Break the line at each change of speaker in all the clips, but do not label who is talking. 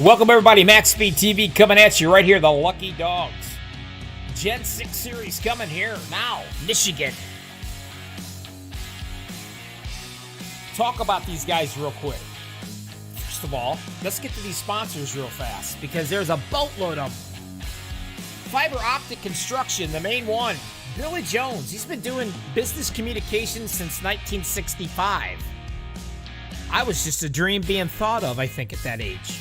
Welcome everybody, MaxspeedTV coming at you right here, the Lucky Dogs. Gen 6 series coming here now, Michigan. Talk about these guys real quick. First of all, let's get to these sponsors real fast because there's a boatload of them. Fiber optic construction, the main one. Billy Jones, he's been doing business communications since 1965. I was just a dream being thought of, I think, at that age.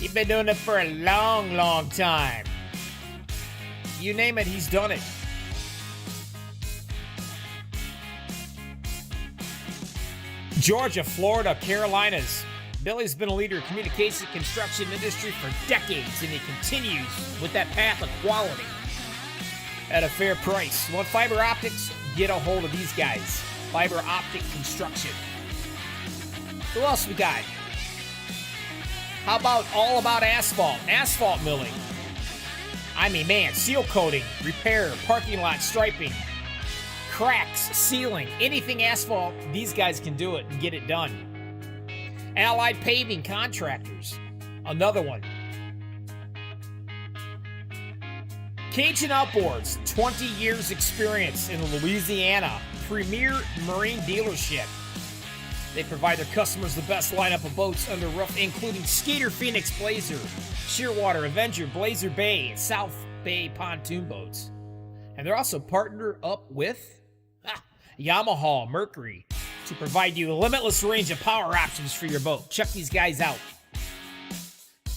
He's been doing it for a long, long time. You name it, he's done it. Georgia, Florida, Carolinas. Billy's been a leader in communication construction industry for decades, and he continues with that path of quality. at a fair price. You want fiber optics? Get a hold of these guys. Fiber Optic Construction. Who else we got? How about All About Asphalt? Asphalt milling. I mean, man, seal coating, repair, parking lot striping, cracks, sealing, anything asphalt, these guys can do it and get it done. Allied Paving Contractors, another one. Cajun Outboards, 20 years experience in Louisiana, premier marine dealership. They provide their customers the best lineup of boats under roof, including Skeeter, Phoenix, Blazer, Shearwater, Avenger, Blazer Bay, and South Bay pontoon boats. And they're also partnered up with Yamaha Mercury to provide you a limitless range of power options for your boat. Check these guys out.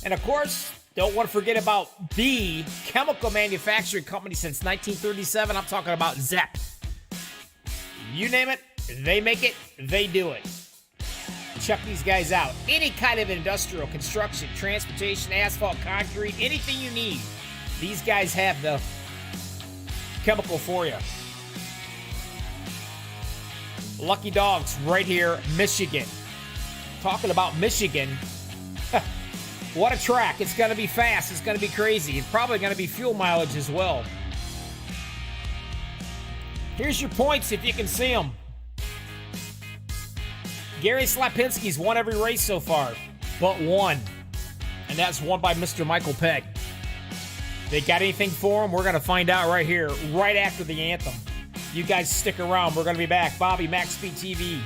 And of course, don't want to forget about the chemical manufacturing company since 1937. I'm talking about Zepp. You name it, they make it, they do it. Check these guys out. Any kind of industrial, construction, transportation, asphalt, concrete, anything you need, these guys have the chemical for you. Lucky Dogs right here, Michigan. Talking about Michigan, what a track. It's going to be fast. It's going to be crazy. It's probably going to be fuel mileage as well. Here's your points if you can see them. Gary Slapinski's won every race so far, but one. And that's won by Mr. Michael Pegg. They got anything for him? We're going to find out right here, right after the anthem. You guys stick around. We're going to be back. Bobby, MaxspeedTV.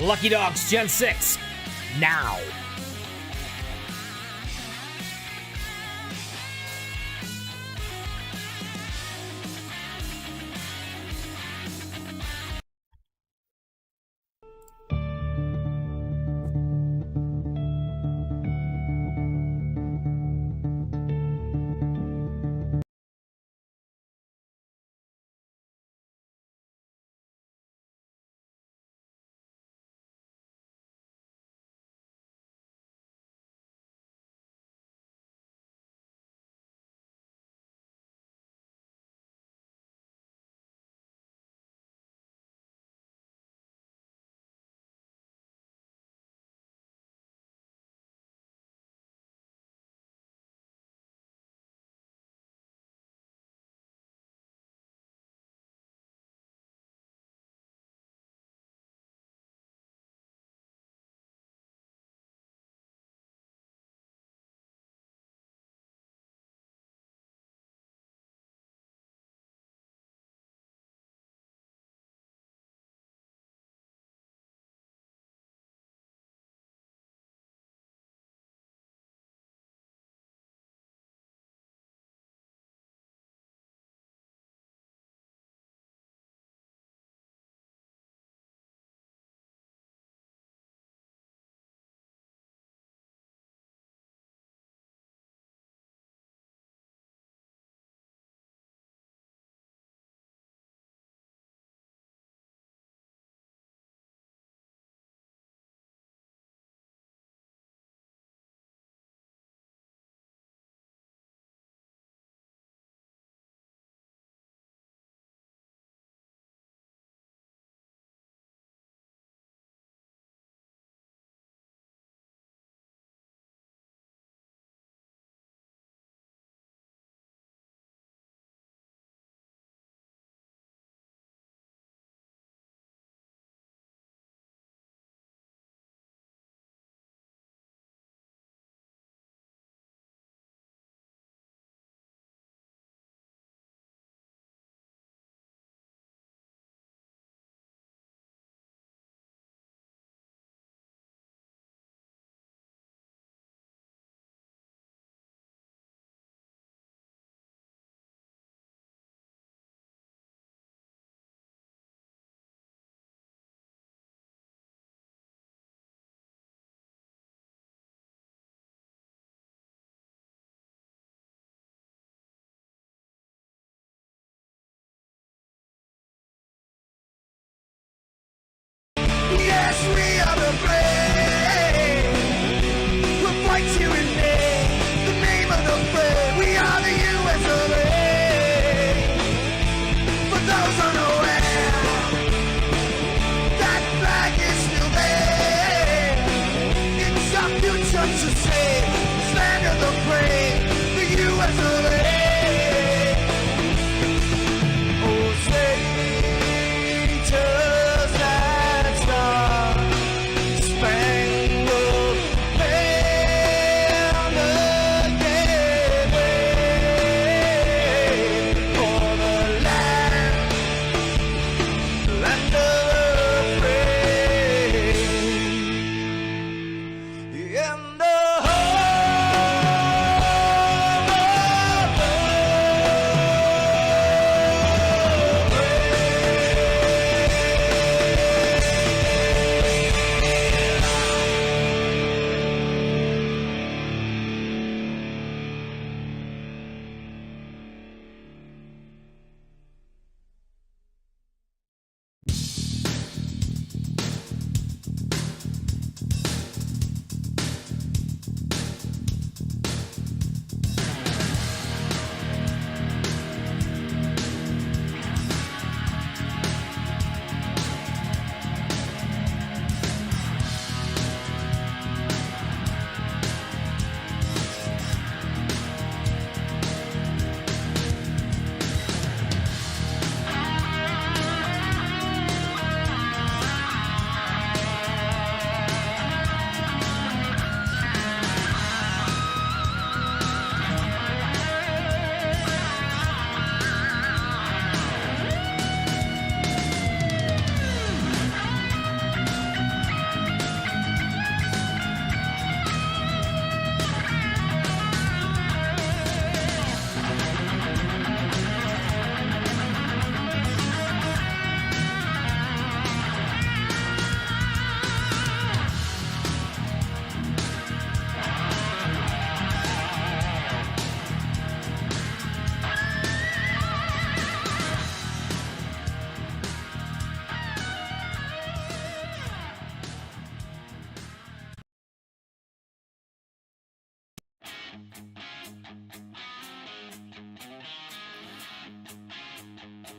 Lucky Dogs Gen 6. Now.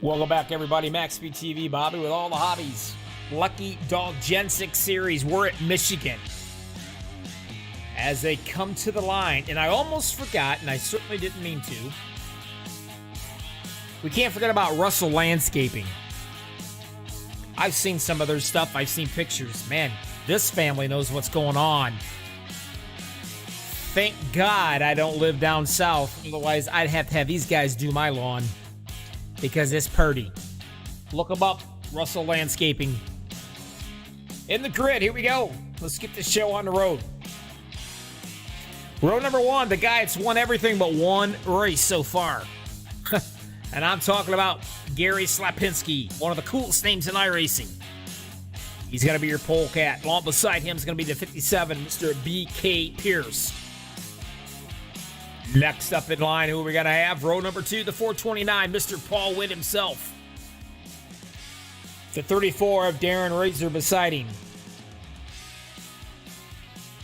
Welcome back, everybody. MaxspeedTV, Bobby with all the hobbies. Lucky Dog Gen 6 Series. We're at Michigan as they come to the line. And I almost forgot, and I certainly didn't mean to. We can't forget about Russell Landscaping. I've seen some of their stuff. I've seen pictures. Man, this family knows what's going on. Thank God I don't live down south. Otherwise, I'd have to have these guys do my lawn. Because it's purty. Look them up, Russell Landscaping. In the grid, here we go. Let's get this show on the road. Row number 1, the guy that's won everything but one race so far. And I'm talking about Gary Slapinski, one of the coolest names in iRacing. He's going to be your polecat. Along beside him is going to be the 57, Mr. B.K. Pierce. Next up in line, who are we going to have? Row number 2, the 429, Mr. Paul Witt himself. The 34 of Darren Razor beside him.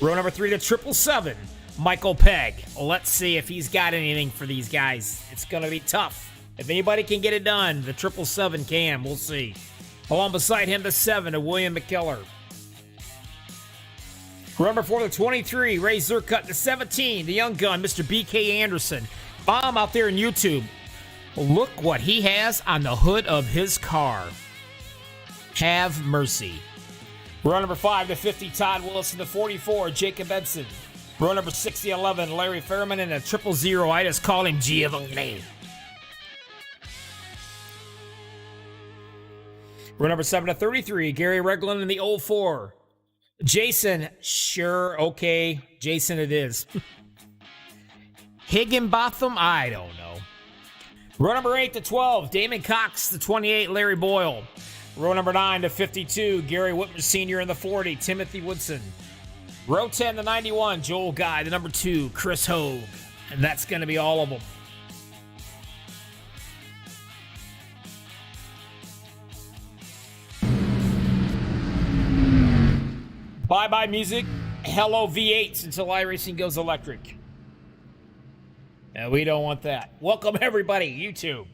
Row number 3, the 777, Michael Pegg. Let's see if he's got anything for these guys. It's going to be tough. If anybody can get it done, the 777 can. We'll see. Along beside him, the 7 of William McKellar. Number 4, the 23, Ray Zercut. The 17, the young gun, Mr. B.K. Anderson. Bomb out there in YouTube. Look what he has on the hood of his car. Have mercy. Row number 5, the 50, Todd Willis. And the 44, Jacob Edson. Row number 6, the 11, Larry Fairman. And the 000, I just call him Giovanni. Row number 7, the 33, Gary Regland. And the 04. Jason, sure, okay. Jason it is. Higginbotham, I don't know. Row number 8 to 12, Damon Cox. The 28, Larry Boyle. Row number 9 to 52, Gary Whitmer Sr. And the 40, Timothy Woodson. Row 10 to 91, Joel Guy. The number 2, Chris Hogue. And that's going to be all of them. Bye-bye music. Hello V8s until iRacing goes electric. And we don't want that. Welcome everybody, YouTube.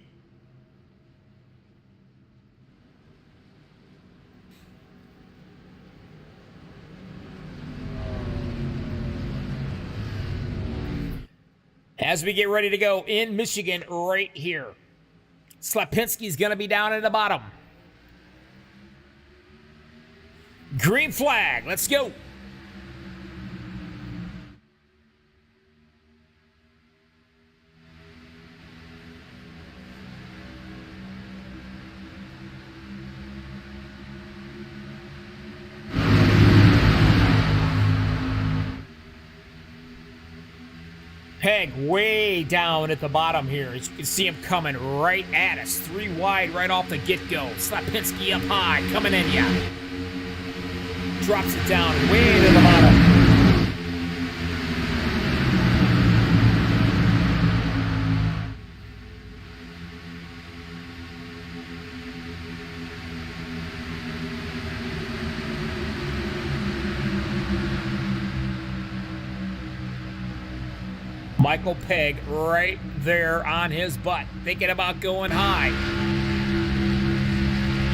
As we get ready to go in Michigan right here. Slapinski's going to be down at the bottom. Green flag, let's go. Peg way down at the bottom here. As you can see him coming right at us. 3 wide right off the get-go. Slapinski up high, coming in, yeah. Drops it down way to the bottom. Michael Pegg right there on his butt, thinking about going high.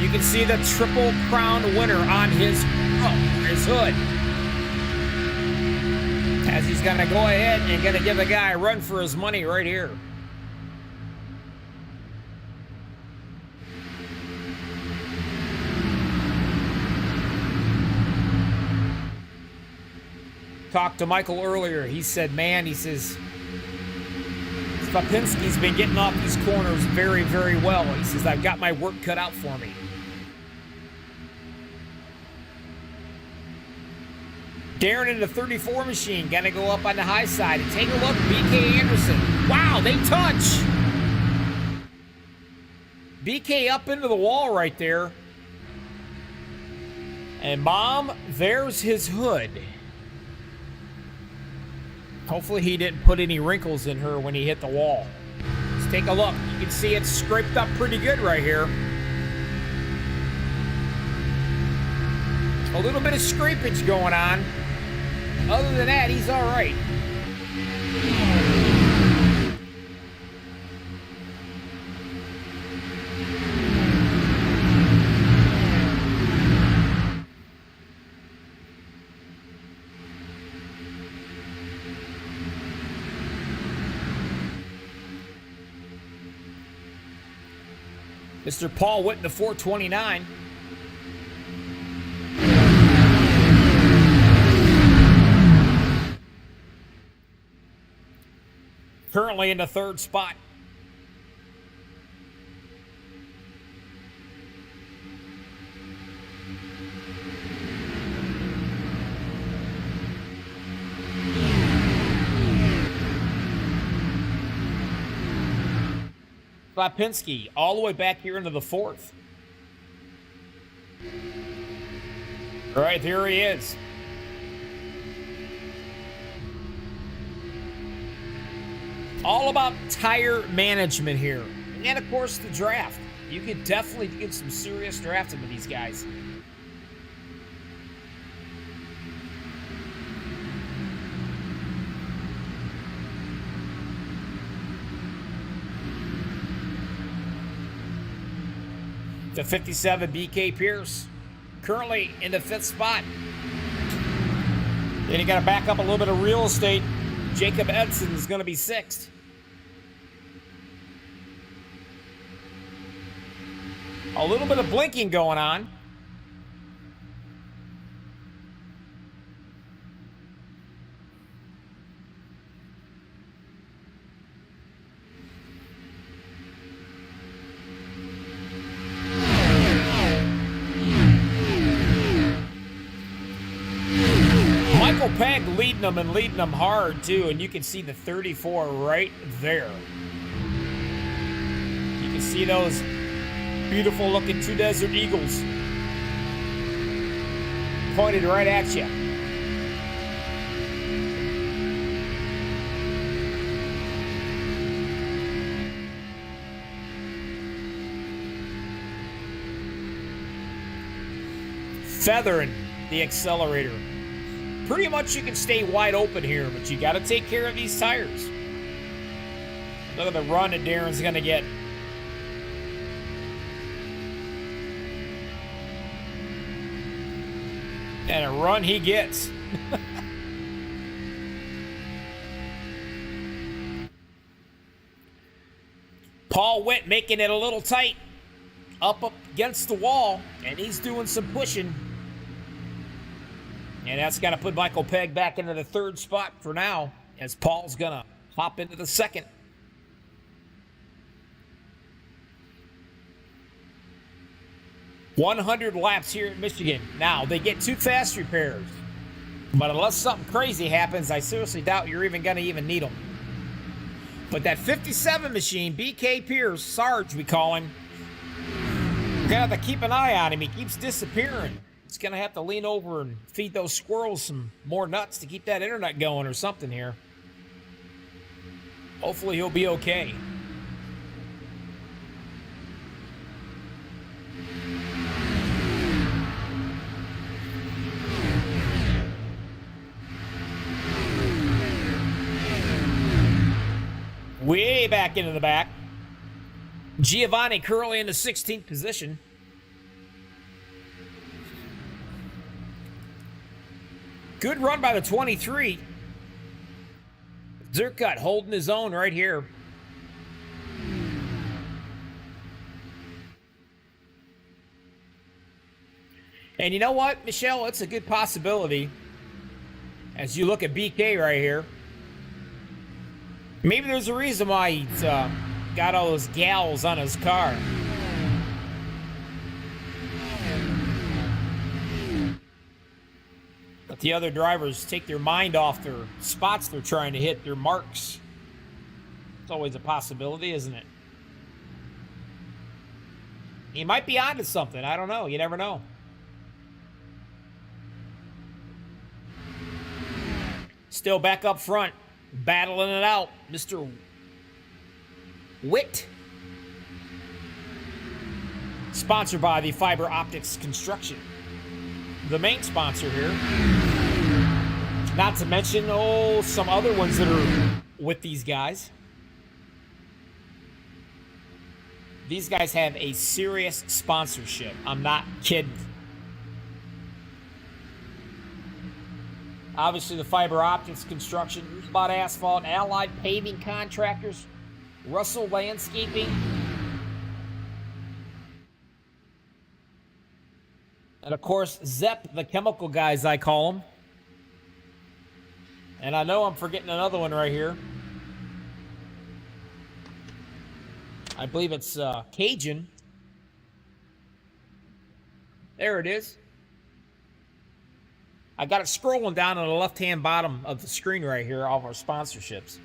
You can see the Triple Crown winner on his hood. As he's going to go ahead and going to give the guy a run for his money right here. Talked to Michael earlier. He said, man, he says, Slapinski's been getting off these corners very, very well. He says, I've got my work cut out for me. Darren in the 34 machine, got to go up on the high side. And take a look, B.K. Anderson. Wow, they touch. B.K. up into the wall right there. And Mom, there's his hood. Hopefully he didn't put any wrinkles in her when he hit the wall. Let's take a look. You can see it's scraped up pretty good right here. A little bit of scrapage going on. Other than that, he's all right. Mr. Paul Witt in the 429. Currently in the third spot. Lipinski all the way back here into the fourth. All right, there he is. All about tire management here. And of course, the draft. You could definitely get some serious drafting with these guys. The 57 BK Pierce, currently in the 5th spot. Then you got to back up a little bit of real estate. Jacob Edson is going to be 6th. A little bit of blinking going on. Michael Pegg leading them hard too, and you can see the 34 right there. You can see those beautiful looking 2 Desert Eagles pointed right at you. Feathering the accelerator. Pretty much you can stay wide open here, but you got to take care of these tires. Look at the run that Darren's going to get. And a run he gets. Paul Witt making it a little tight. Up against the wall, and he's doing some pushing. And that's got to put Michael Pegg back into the 3rd spot for now, as Paul's going to hop into the 2nd. "100 laps here at Michigan." Now, they get 2 fast repairs. But unless something crazy happens, I seriously doubt you're even going to even need them. But that 57 machine, BK Pierce, Sarge we call him, we're going to have to keep an eye on him. He keeps disappearing. It's going to have to lean over and feed those squirrels some more nuts to keep that internet going or something here. Hopefully he'll be okay. Way back into the back. Giovanni currently in the 16th position. Good run by the 23. Zerkut holding his own right here. And you know what, Michelle? It's a good possibility. As you look at BK right here. Maybe there's a reason why he's got all those gals on his car. Let the other drivers take their mind off their spots they're trying to hit, their marks. It's always a possibility, isn't it? He might be onto something. I don't know. You never know. Still back up front, battling it out, Mr. Witt. Sponsored by the Fiber Optics Construction, the main sponsor here. Not to mention, oh, some other ones that are with these guys. These guys have a serious sponsorship. I'm not kidding. Obviously, the fiber optics construction, About Asphalt, Allied Paving Contractors, Russell Landscaping, and of course, Zepp, the chemical guys, I call them. And I know I'm forgetting another one right here. I believe it's Cajun. There it is. I got it scrolling down on the left-hand bottom of the screen right here, all of our sponsorships.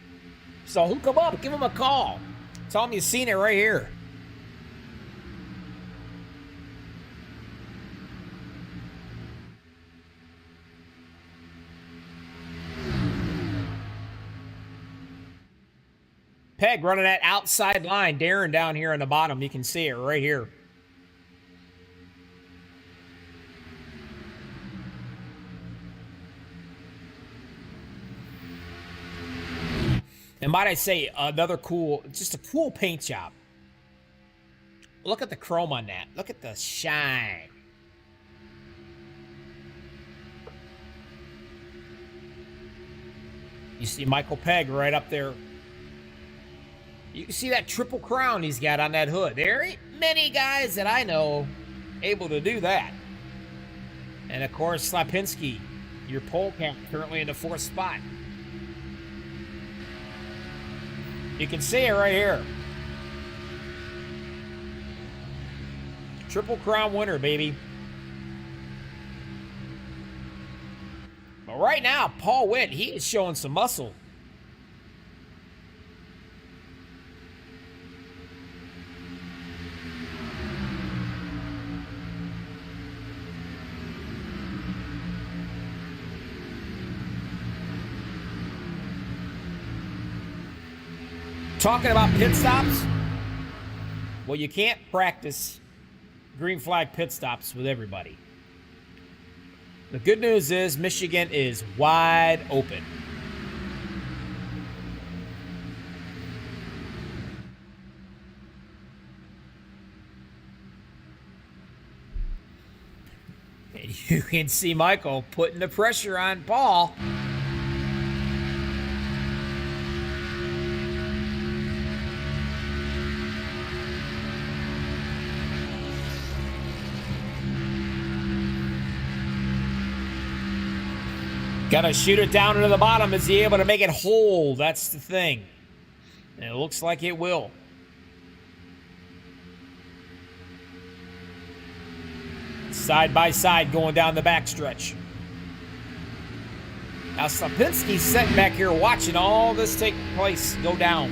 So hook them up, give them a call. Tell them you've seen it right here. Peg running that outside line. Darren down here on the bottom. You can see it right here. And might I say, another cool, just a cool paint job. Look at the chrome on that. Look at the shine. You see Michael Pegg right up there. You can see that triple crown he's got on that hood. There ain't many guys that I know able to do that. And of course, Slapinski, your pole count, currently in the 4th spot. You can see it right here. Triple crown winner, baby. But right now, Paul Witt, he is showing some muscle. Talking about pit stops, well, you can't practice green flag pit stops with everybody. The good news is Michigan is wide open. And you can see Michael putting the pressure on Paul. Got to shoot it down into the bottom. Is he able to make it hold? That's the thing. And it looks like it will. Side by side going down the backstretch. Now Slapinski's sitting back here watching all this take place go down.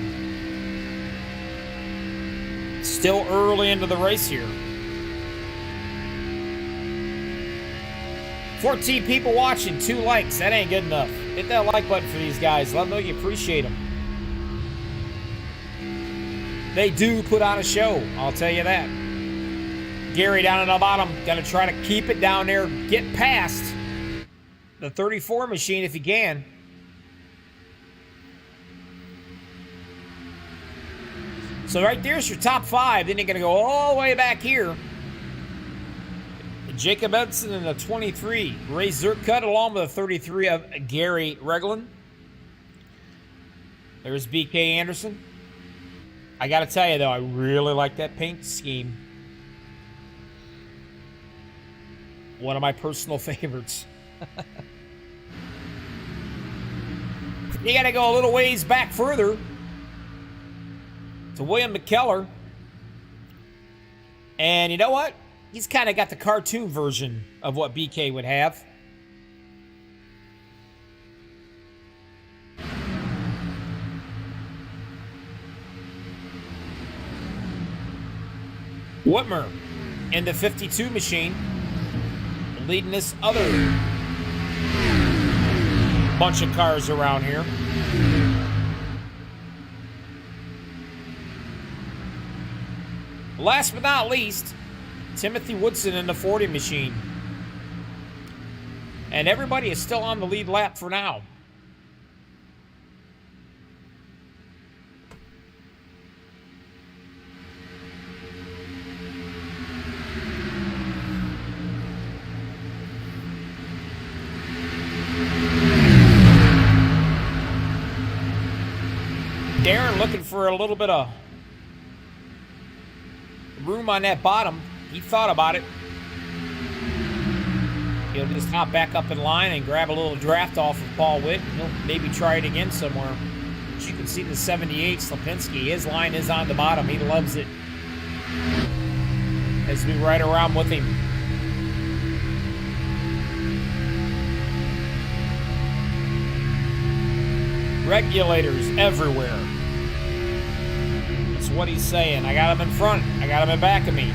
Still early into the race here. 14 people watching, 2 likes. That ain't good enough. Hit that like button for these guys. Let them know you appreciate them. They do put on a show, I'll tell you that. Gary down at the bottom, got to try to keep it down there, get past the 34 machine if you can. So right there's your top 5. Then you're going to go all the way back here. Jacob Edson in the 23. Ray Zerkut along with the 33 of Gary Regland. There's BK Anderson. I got to tell you, though, I really like that paint scheme. One of my personal favorites. You got to go a little ways back further to William McKellar. And you know what? He's kind of got the cartoon version of what BK would have. Whitmer in the 52 machine, leading this other bunch of cars around here. Last but not least, Timothy Woodson in the 40 machine. And everybody is still on the lead lap for now. Darren looking for a little bit of room on that bottom. He thought about it. He'll just hop back up in line and grab a little draft off of Paul Witt. And he'll maybe try it again somewhere. But you can see the 78, Slapinski, his line is on the bottom. He loves it. As we ride around with him. Regulators everywhere. That's what he's saying. I got him in front. I got him in back of me.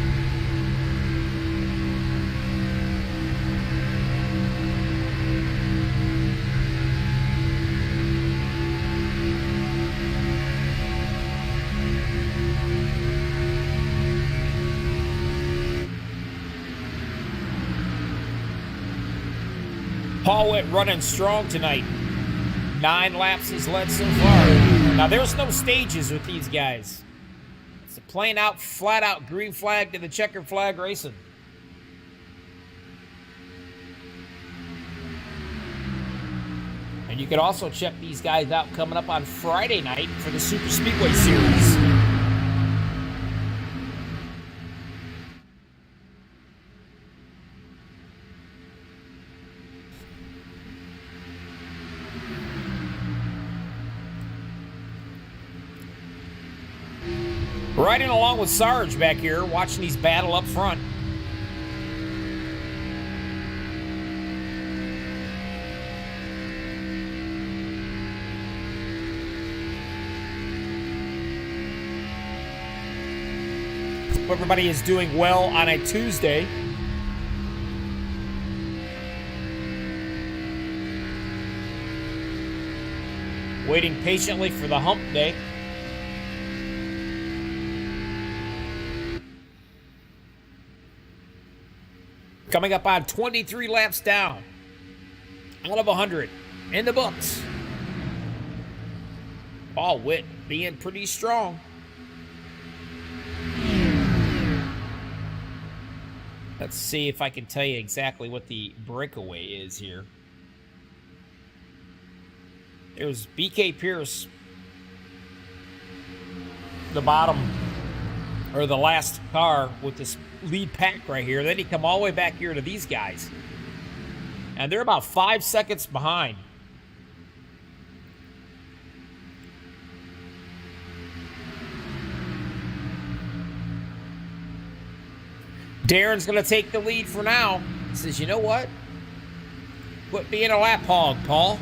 Paul Witt running strong tonight. 9 laps he's led so far. Now, there's no stages with these guys. It's a plain out, flat out green flag to the checkered flag racing. And you can also check these guys out coming up on Friday night for the Super Speedway Series. Riding along with Sarge back here, watching these battle up front. Hope everybody is doing well on a Tuesday. Waiting patiently for the hump day. Coming up on 23 laps down. Out of 100. In the books. Paul Witt being pretty strong. Let's see if I can tell you exactly what the breakaway is here. There's BK Pierce. The bottom, or the last car with this lead pack right here. Then he come all the way back here to these guys. And they're about 5 seconds behind. Darren's going to take the lead for now. He says, you know what? Quit being a lap hog, Paul.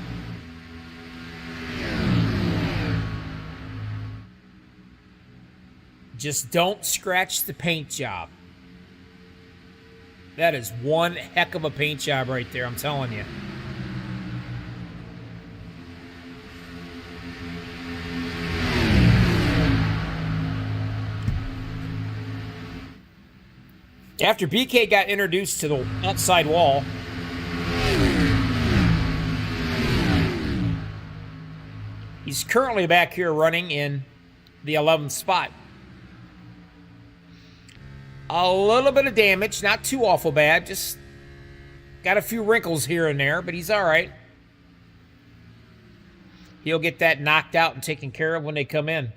Just don't scratch the paint job. That is one heck of a paint job right there, I'm telling you. After BK got introduced to the outside wall, he's currently back here running in the 11th spot. A little bit of damage, not too awful bad, just got a few wrinkles here and there, but he's all right. He'll get that knocked out and taken care of when they come in.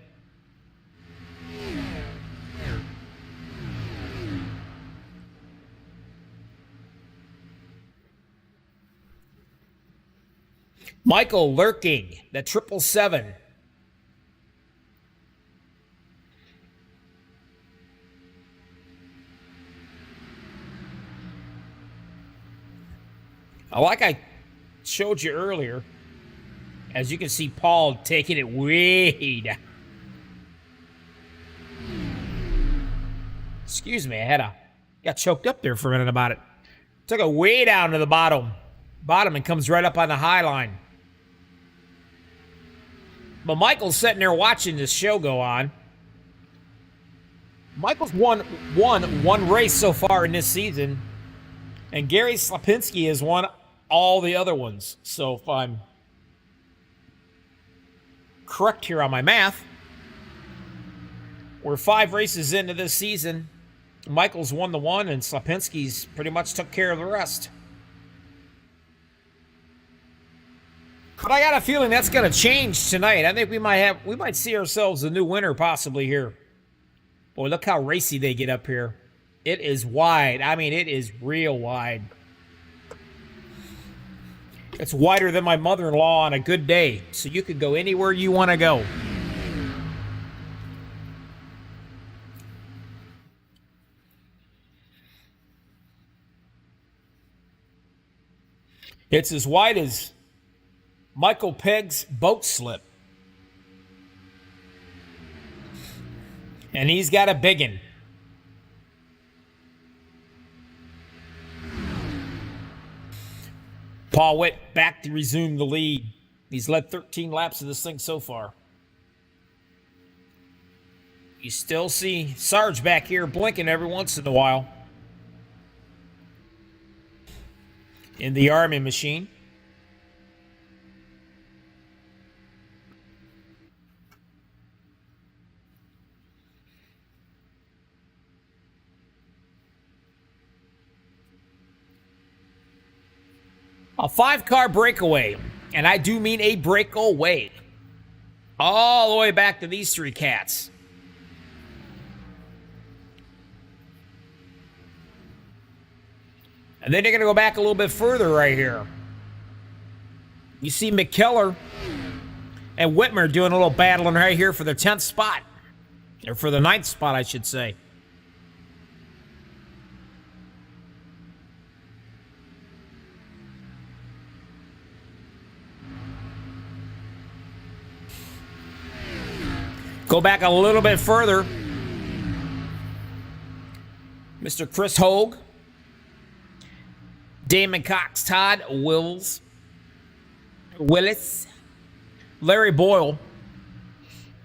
Michael lurking, the 777. Like I showed you earlier, as you can see Paul taking it way down. Excuse me, got choked up there for a minute about it. Took it way down to the bottom and comes right up on the high line. But Michael's sitting there watching this show go on. Michael's won one race so far in this season, and Gary Slapinski has won all the other ones. So if I'm correct here on my math, we're 5 races into this season. Michael's won the one, and Slapinski's pretty much took care of the rest. But I got a feeling that's going to change tonight. I think we might see ourselves a new winner possibly here. Boy, look how racy they get up here. It is wide. I mean, it is real wide. It's wider than my mother-in-law on a good day, so you could go anywhere you want to go. It's as wide as Michael Pegg's boat slip. And he's got a biggin. Paul Witt back to resume the lead. He's led 13 laps of this thing so far. You still see Sarge back here blinking every once in a while in the Army machine. A 5-car breakaway, and I do mean a breakaway, all the way back to these 3 cats. And then they're going to go back a little bit further right here. You see McKellar and Whitmer doing a little battling right here for the 10th spot. Or for the 9th spot, I should say. Go back a little bit further. Mr. Chris Hogue, Damon Cox, Todd Willis, Larry Boyle,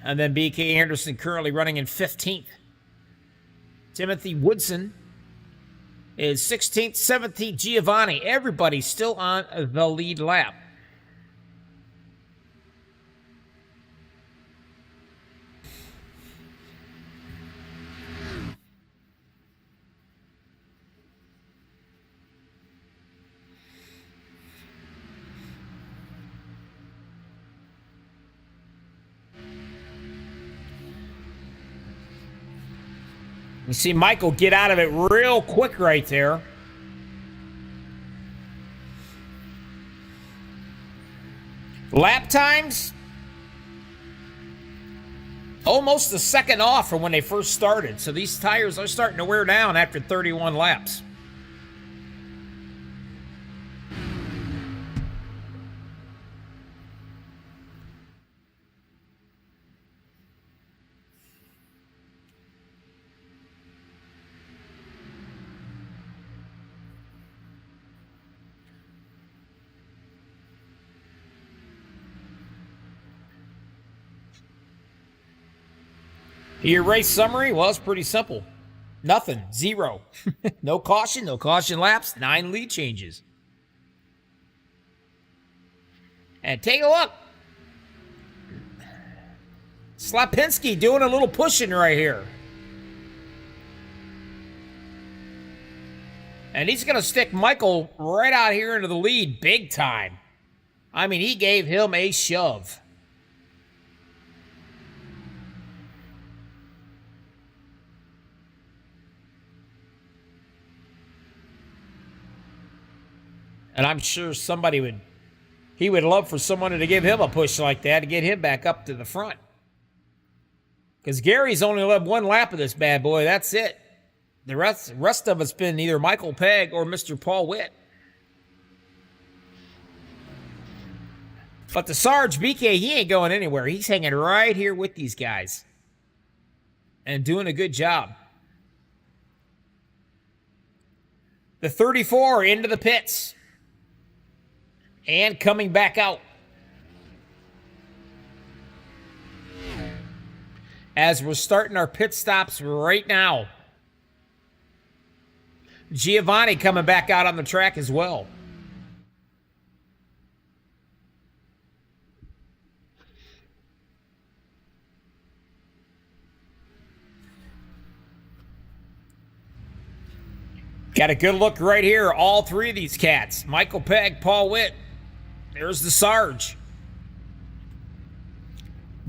and then B.K. Anderson currently running in 15th. Timothy Woodson is 16th, 17th, Giovanni. Everybody still on the lead lap. You see Michael get out of it real quick right there. Lap times, almost a second off from when they first started. So these tires are starting to wear down after 31 laps. Your race summary? Well, it's pretty simple. Nothing. 0. No caution laps, 9 lead changes. And take a look. Slapinski doing a little pushing right here. And he's going to stick Michael right out here into the lead big time. I mean, he gave him a shove. And I'm sure he would love for someone to give him a push like that to get him back up to the front. Because Gary's only led 1 lap of this bad boy. That's it. The rest of it's been either Michael Pegg or Mr. Paul Witt. But the Sarge BK, he ain't going anywhere. He's hanging right here with these guys. And doing a good job. The 34 into the pits. And coming back out. As we're starting our pit stops right now. Giovanni coming back out on the track as well. Got a good look right here. All three of these cats. Michael Pegg, Paul Witt. There's the Sarge.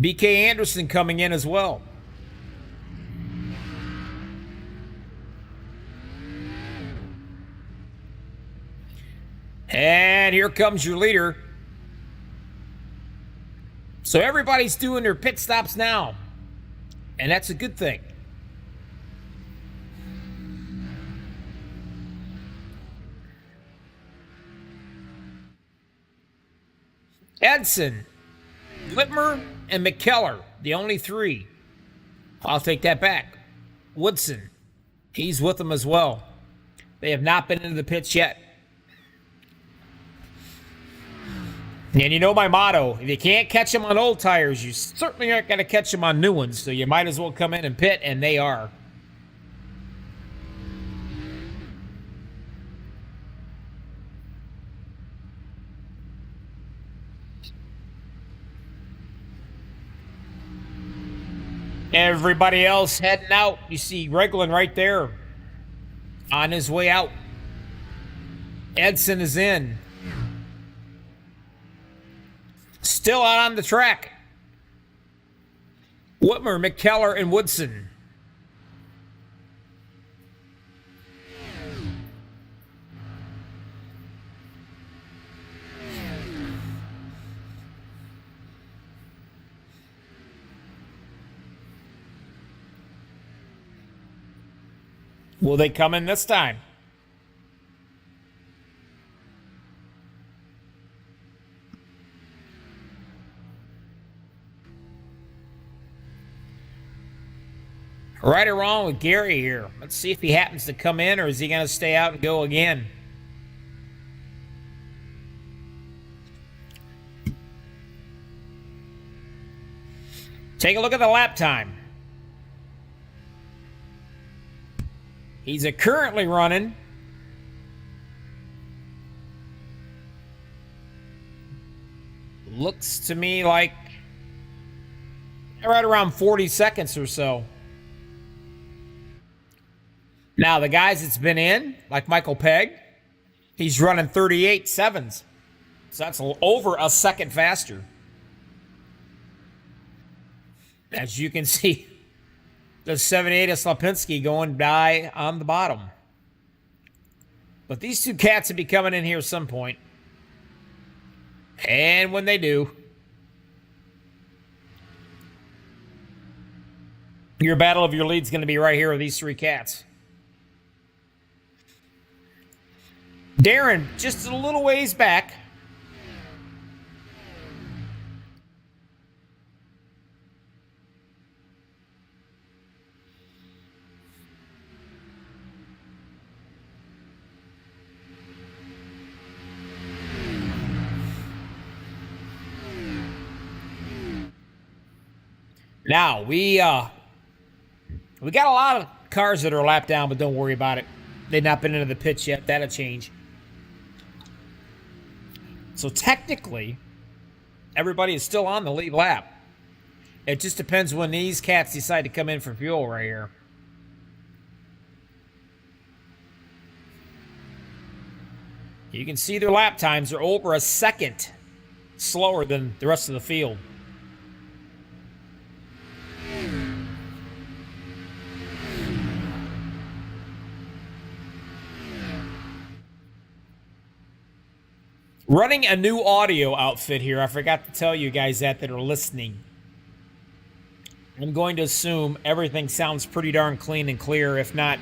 BK Anderson coming in as well. And here comes your leader. So everybody's doing their pit stops now. And that's a good thing. Edson, Whitmer, and McKellar, the only three. I'll take that back. Woodson, he's with them as well. They have not been into the pits yet. And you know my motto, if you can't catch them on old tires, you certainly aren't going to catch them on new ones, so you might as well come in and pit, and they are. Everybody else heading out. You see Reglan right there on his way out. Edson is in. Still out on the track. Whitmer, McKellar, and Woodson. Will they come in this time? Right or wrong with Gary here. Let's see if he happens to come in, or is he going to stay out and go again? Take a look at the lap time. He's currently running looks to me like right around 40 seconds or so. Now, the guys that's been in, like Michael Pegg, he's running 38.7s. So that's over a second faster. As you can see, the 78 of Slapinski going die on the bottom. But these two cats will be coming in here at some point. And when they do, your battle of your lead's going to be right here with these three cats. Darren, just a little ways back. Now, we got a lot of cars that are lapped down, but don't worry about it. They've not been into the pits yet. That'll change. So technically, everybody is still on the lead lap. It just depends when these cats decide to come in for fuel right here. You can see their lap times are over a second slower than the rest of the field. Running a new audio outfit here. I forgot to tell you guys that are listening. I'm going to assume everything sounds pretty darn clean and clear. If not,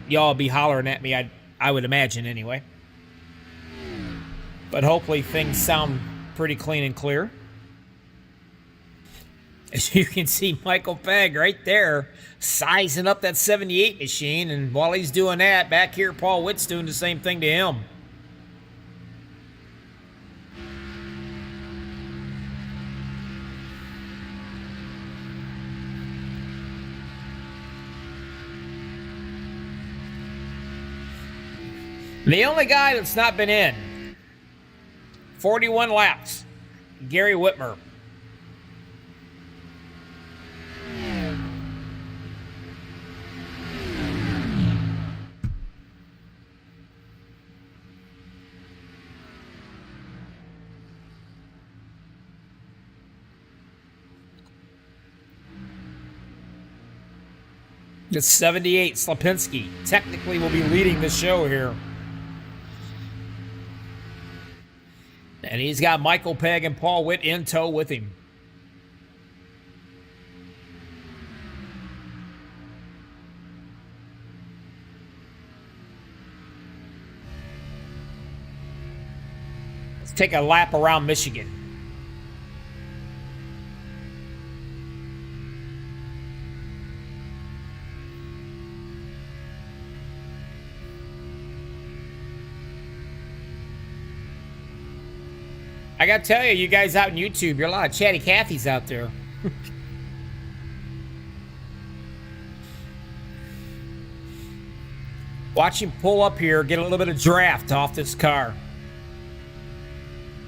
y'all be hollering at me, I would imagine anyway. But hopefully things sound pretty clean and clear. As you can see, Michael Pegg right there sizing up that 78 machine. And while he's doing that, back here, Paul Witt's doing the same thing to him. The only guy that's not been in, 41 laps, Gary Whitmer. It's 78. Slapinski technically will be leading the show here. And he's got Michael Pegg and Paul Witt in tow with him. Let's take a lap around Michigan. I gotta tell you guys out on YouTube, you're a lot of chatty Cathys out there. Watch him pull up here, get a little bit of draft off this car.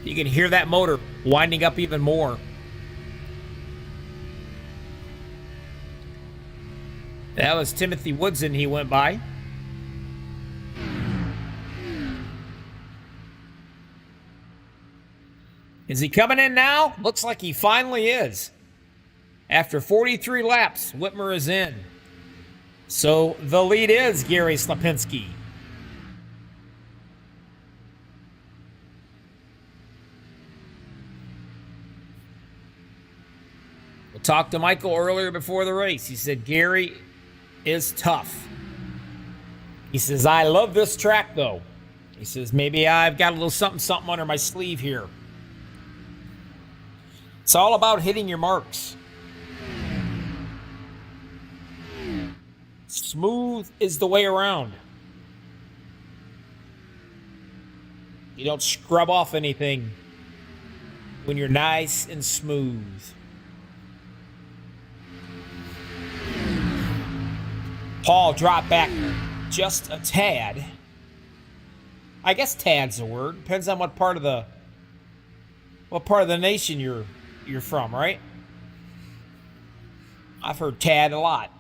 You can hear that motor winding up even more. That was Timothy Woodson he went by. Is he coming in now? Looks like he finally is. After 43 laps, Whitmer is in. So the lead is Gary Slapinski. We talked to Michael earlier before the race. He said Gary is tough. He says, I love this track though. He says, maybe I've got a little something under my sleeve here. It's all about hitting your marks. Smooth is the way around. You don't scrub off anything when you're nice and smooth. Paul dropped back just a tad. I guess tad's the word. Depends on what part of the nation you're from, right? I've heard tad a lot.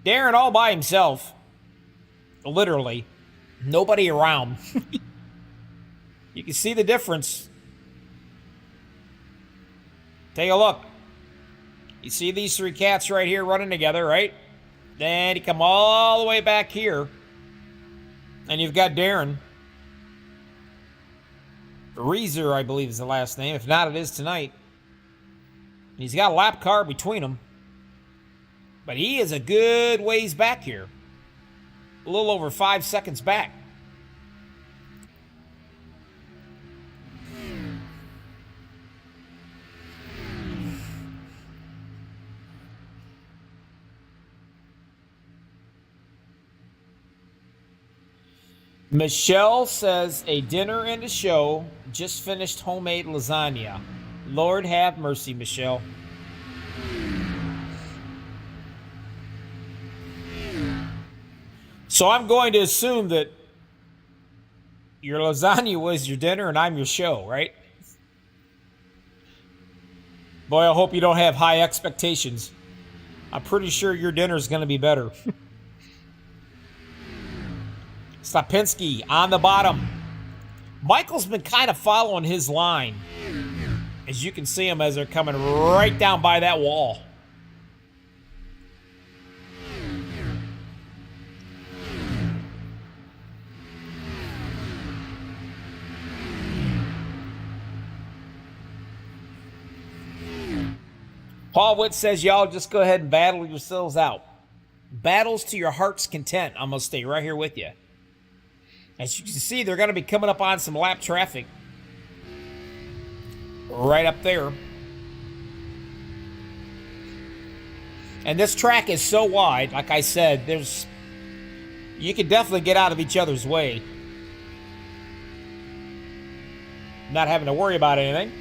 Darren all by himself. Literally. Nobody around. You can see the difference. Take a look. You see these three cats right here running together, right? Then you come all the way back here. And you've got Darren. Reeser, I believe, is the last name. If not, it is tonight. He's got a lap car between them. But he is a good ways back here. A little over 5 seconds back. Michelle says, a dinner and a show. Just finished homemade lasagna. Lord have mercy, Michelle. So I'm going to assume that your lasagna was your dinner and I'm your show, right? Boy, I hope you don't have high expectations. I'm pretty sure your dinner is going to be better. Slapinski on the bottom. Michael's been kind of following his line. As you can see them as they're coming right down by that wall. Paul Witt says, y'all just go ahead and battle yourselves out. Battles to your heart's content. I'm going to stay right here with you. As you can see, they're going to be coming up on some lap traffic. Right up there. And this track is so wide, like I said, you can definitely get out of each other's way. Not having to worry about anything.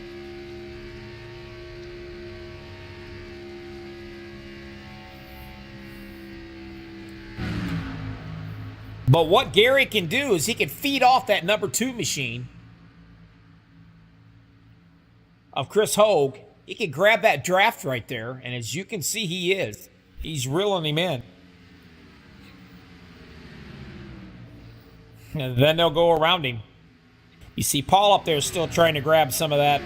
But what Gary can do is he can feed off that number 2 machine of Chris Hogue. He can grab that draft right there, and as you can see, he's reeling him in. And then they'll go around him. You see Paul up there still trying to grab some of that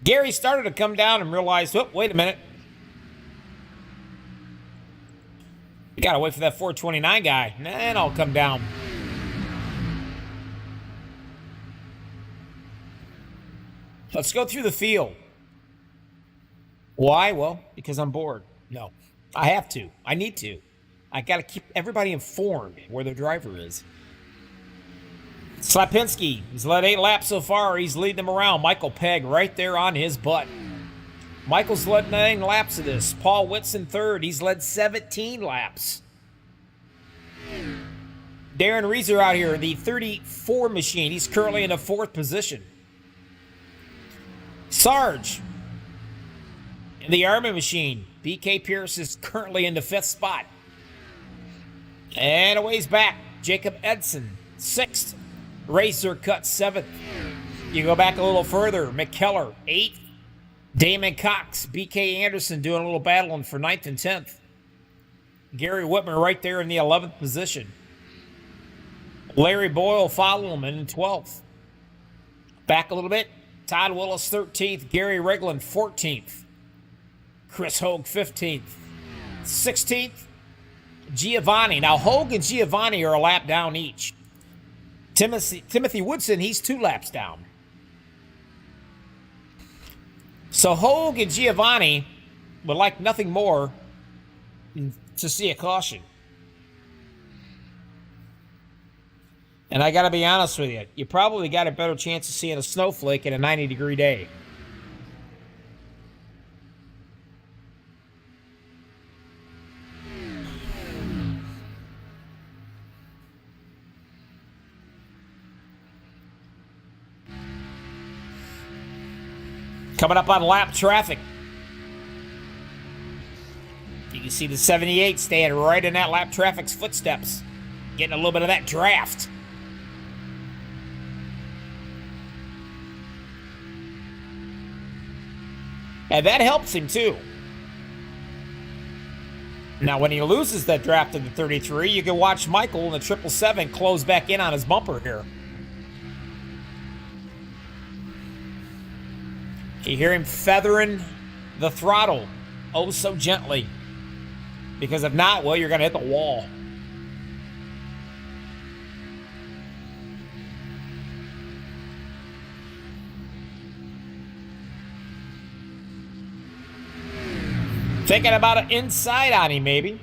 Gary started to come down and realized, oh, wait a minute. You got to wait for that 429 guy. Then I'll come down. Let's go through the field. Why? Well, because I'm bored. No, I have to. I need to. I got to keep everybody informed where their driver is. Slapinski, he's led 8 laps so far. He's leading them around. Michael Pegg right there on his butt. Michael's led 9 laps of this. Paul Whitson third. He's led 17 laps. Darren Reeser out here, the 34 machine. He's currently in the 4th position. Sarge in the Army machine. BK Pierce is currently in the 5th spot. And a ways back, Jacob Edson, 6th. Razor Cut, 7th. You go back a little further, McKellar, 8th. Damon Cox, BK Anderson doing a little battling for 9th and 10th. Gary Whitmer right there in the 11th position. Larry Boyle following him in 12th. Back a little bit, Todd Willis 13th, Gary Regland 14th. Chris Hogue 15th. 16th, Giovanni. Now, Hogue and Giovanni are a lap down each. Timothy Woodson, he's 2 laps down. So Hogue and Giovanni would like nothing more to see a caution. And I got to be honest with you, you probably got a better chance of seeing a snowflake in a 90-degree day. Coming up on lap traffic. You can see the 78 staying right in that lap traffic's footsteps. Getting a little bit of that draft. And that helps him too. Now when he loses that draft in the 33, you can watch Michael in the 777 close back in on his bumper here. You hear him feathering the throttle oh so gently. Because if not, well, you're going to hit the wall. Thinking about an inside on him, maybe.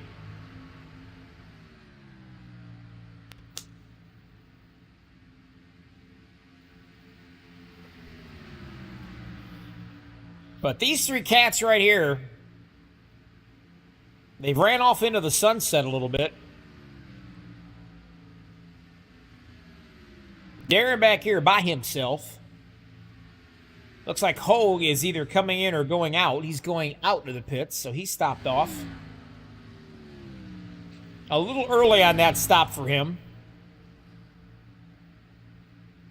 But these 3 cats right here, they've ran off into the sunset a little bit. Darren back here by himself. Looks like Hogue is either coming in or going out. He's going out to the pits, so he stopped off. A little early on that stop for him.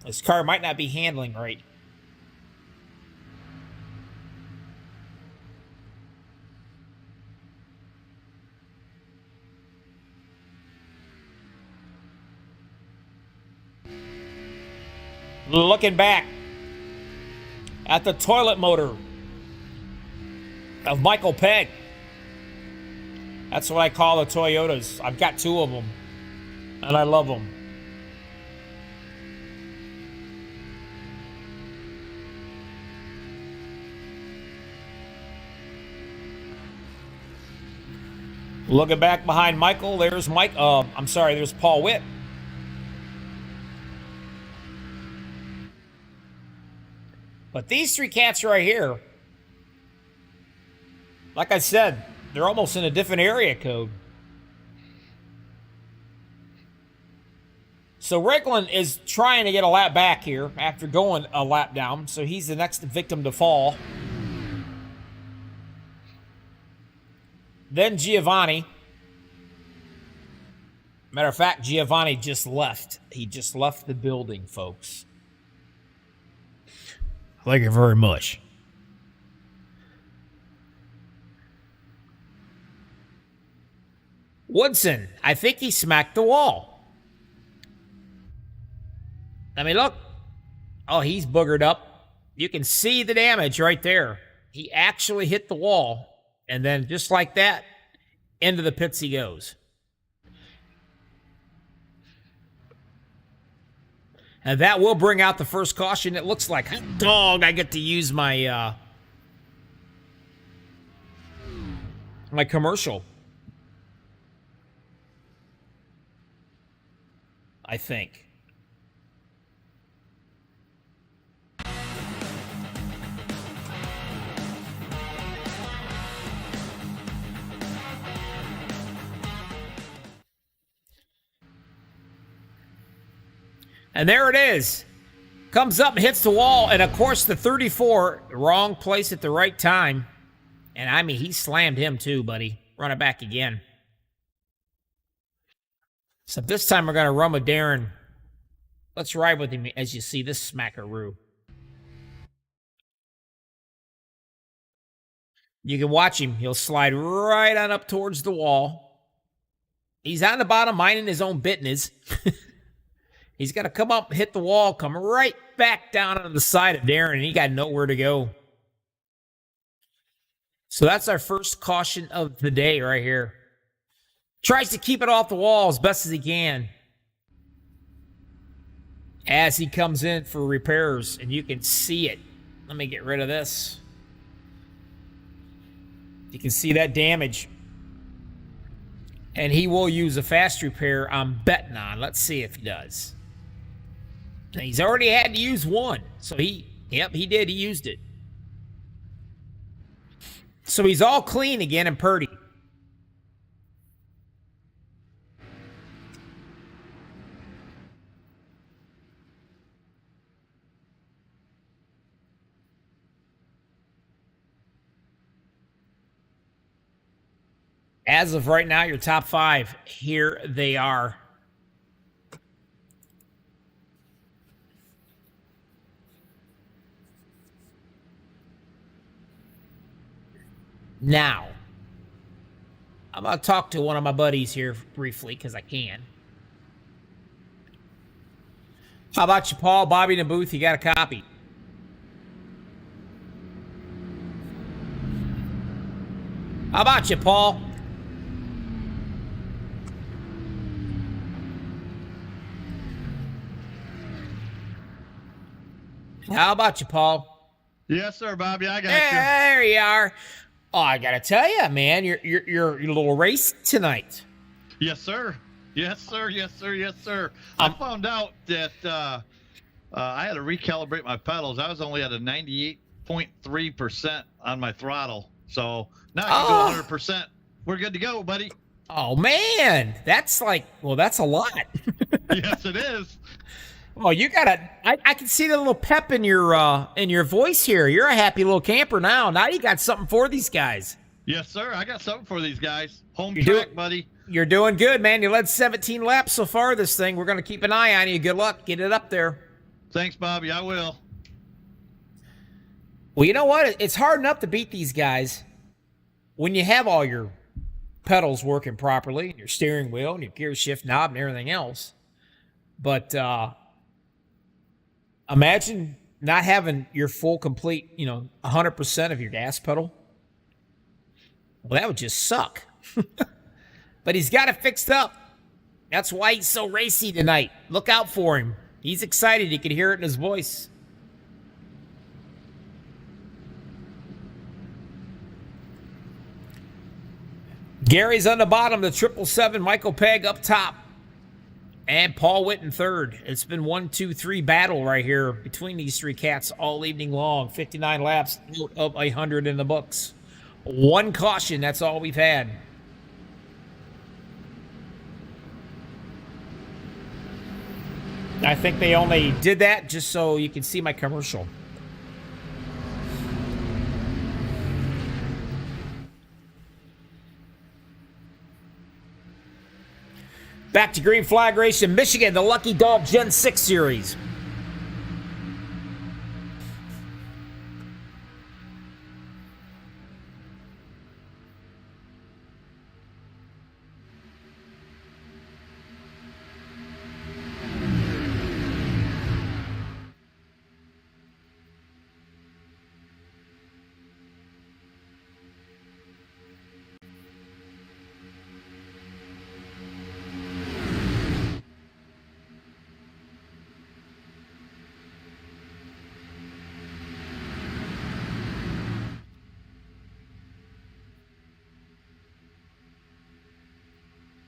His car might not be handling right. Looking back at the toilet motor of Michael Pegg. That's what I call the Toyotas. I've got 2 of them, and I love them. Looking back behind Michael, there's there's Paul Witt. But these 3 cats right here, like I said, they're almost in a different area code. So Regland is trying to get a lap back here after going a lap down. So he's the next victim to fall. Then Giovanni. Matter of fact, Giovanni just left. He just left the building, folks. Thank you very much. Woodson, I think he smacked the wall. Let me look. Oh, he's boogered up. You can see the damage right there. He actually hit the wall, and then just like that, into the pits he goes. And that will bring out the first caution. It looks like, dog, I get to use my my commercial. I think. And there it is. Comes up and hits the wall. And, of course, the 34, wrong place at the right time. And, I mean, he slammed him too, buddy. Run it back again. So this time we're going to run with Darren. Let's ride with him as you see this smackaroo. You can watch him. He'll slide right on up towards the wall. He's on the bottom minding his own business. He's got to come up, hit the wall, come right back down on the side of Darren, and he got nowhere to go. So that's our first caution of the day right here. Tries to keep it off the wall as best as he can as he comes in for repairs, and you can see it. Let me get rid of this. You can see that damage. And he will use a fast repair I'm betting on. Let's see if he does. He's already had to use one. So he did. He used it. So he's all clean again and purdy. As of right now, your top 5, here they are. Now, I'm going to talk to one of my buddies here briefly because I can. How about you, Paul? Bobby in the booth, you got a copy. How about you, Paul? How about you, Paul?
Yes, sir, Bobby. I got
you.
you.
There you are. Oh, I gotta tell you, man, you're a little race tonight.
Yes, sir. Yes, sir. Yes, sir. Yes, sir. I found out that I had to recalibrate my pedals. I was only at a 98.3% on my throttle, so now I can go 100%. We're good to go, buddy.
Oh man, that's like, well, that's a lot.
Yes, it is.
Oh, you I can see the little pep in your voice here. You're a happy little camper now. Now you got something for these guys.
Yes, sir. I got something for these guys. Home track, buddy.
You're doing good, man. You led 17 laps so far this thing. We're going to keep an eye on you. Good luck. Get it up there.
Thanks, Bobby. I will.
Well, you know what? It's hard enough to beat these guys when you have all your pedals working properly, your steering wheel and your gear shift knob and everything else. But imagine not having your full, complete, 100% of your gas pedal. Well, that would just suck. But he's got it fixed up. That's why he's so racy tonight. Look out for him. He's excited. You can hear it in his voice. Gary's on the bottom, the 777, Michael Pegg up top. And Paul Whitten third. It's been 1-2-3 battle right here between these three cats all evening long. 59 laps, out of 100 in the books. One caution, that's all we've had. I think they only did that just so you can see my commercial. Back to Green Flag Race in Michigan, the Lucky Dog Gen 6 Series.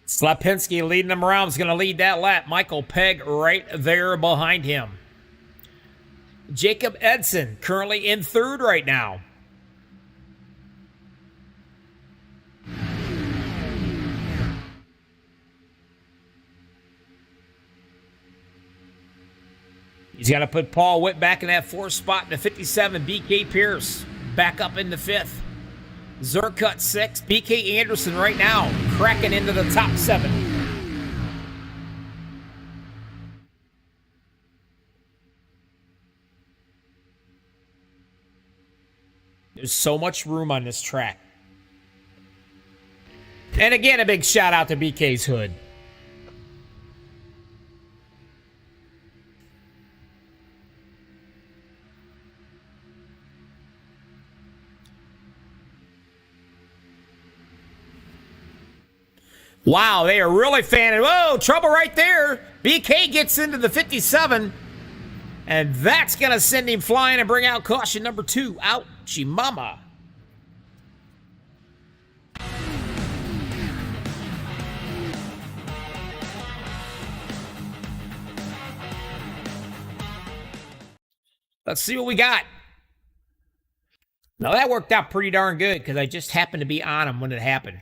Slapinski leading him around is going to lead that lap. Michael Pegg right there behind him. Jacob Edson currently in third right now. He's got to put Paul Witt back in that fourth spot in the 57. BK Pierce back up in the fifth. Zerkut sixth. BK Anderson right now cracking into the top 7. There's so much room on this track. And again, a big shout out to BK's hood. Wow, they are really fanning. Whoa, trouble right there. BK gets into the 57. And that's going to send him flying and bring out caution number 2. Ouchie mama. Let's see what we got. Now, that worked out pretty darn good because I just happened to be on him when it happened.